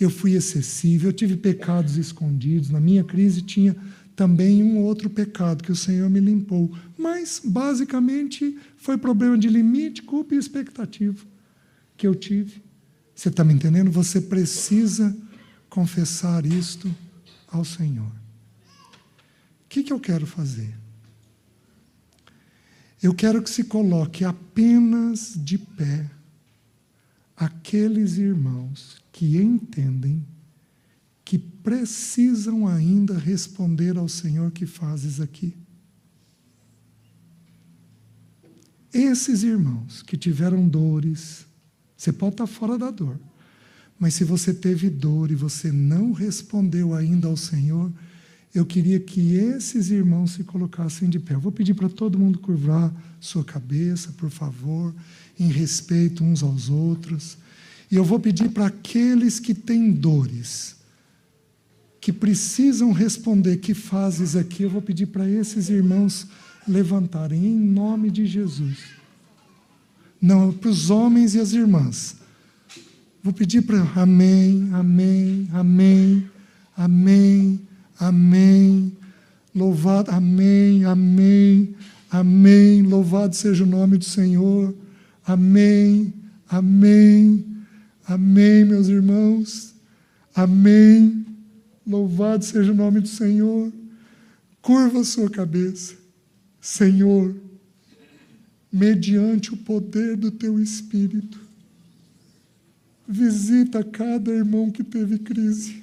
Eu fui excessivo, eu tive pecados escondidos. Na minha crise tinha também um outro pecado que o Senhor me limpou. Mas, basicamente, foi problema de limite, culpa e expectativa que eu tive. Você está me entendendo? Você precisa confessar isto ao Senhor. O que eu quero fazer? Eu quero que se coloque apenas de pé aqueles irmãos que entendem que precisam ainda responder ao Senhor: que fazes aqui? Esses irmãos que tiveram dores, você pode estar fora da dor, mas se você teve dor e você não respondeu ainda ao Senhor, eu queria que esses irmãos se colocassem de pé. Eu vou pedir para todo mundo curvar sua cabeça, por favor, em respeito uns aos outros. E eu vou pedir para aqueles que têm dores, que precisam responder: que fazes aqui? Eu vou pedir para esses irmãos levantarem, em nome de Jesus. Não, para os homens e as irmãs. Vou pedir para... Amém, amém, amém, amém, amém. Louvado, amém, amém, amém. Louvado seja o nome do Senhor. Amém, amém, amém, meus irmãos. Amém. Louvado seja o nome do Senhor. Curva a sua cabeça. Senhor, mediante o poder do Teu Espírito, visita cada irmão que teve crise.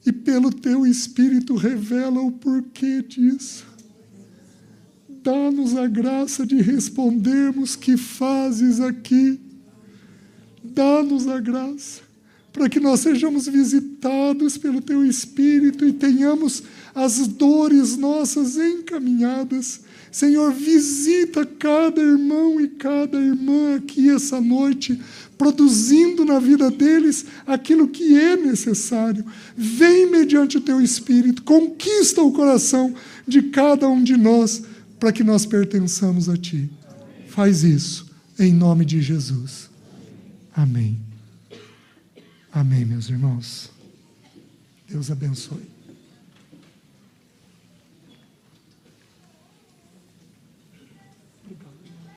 E pelo Teu Espírito revela o porquê disso. Dá-nos a graça de respondermos: que fazes aqui? Dá-nos a graça para que nós sejamos visitados pelo Teu Espírito e tenhamos as dores nossas encaminhadas. Senhor, visita cada irmão e cada irmã aqui essa noite, produzindo na vida deles aquilo que é necessário. Vem mediante o Teu Espírito, conquista o coração de cada um de nós, para que nós pertençamos a Ti. Faz isso, em nome de Jesus. Amém. Amém, meus irmãos. Deus abençoe.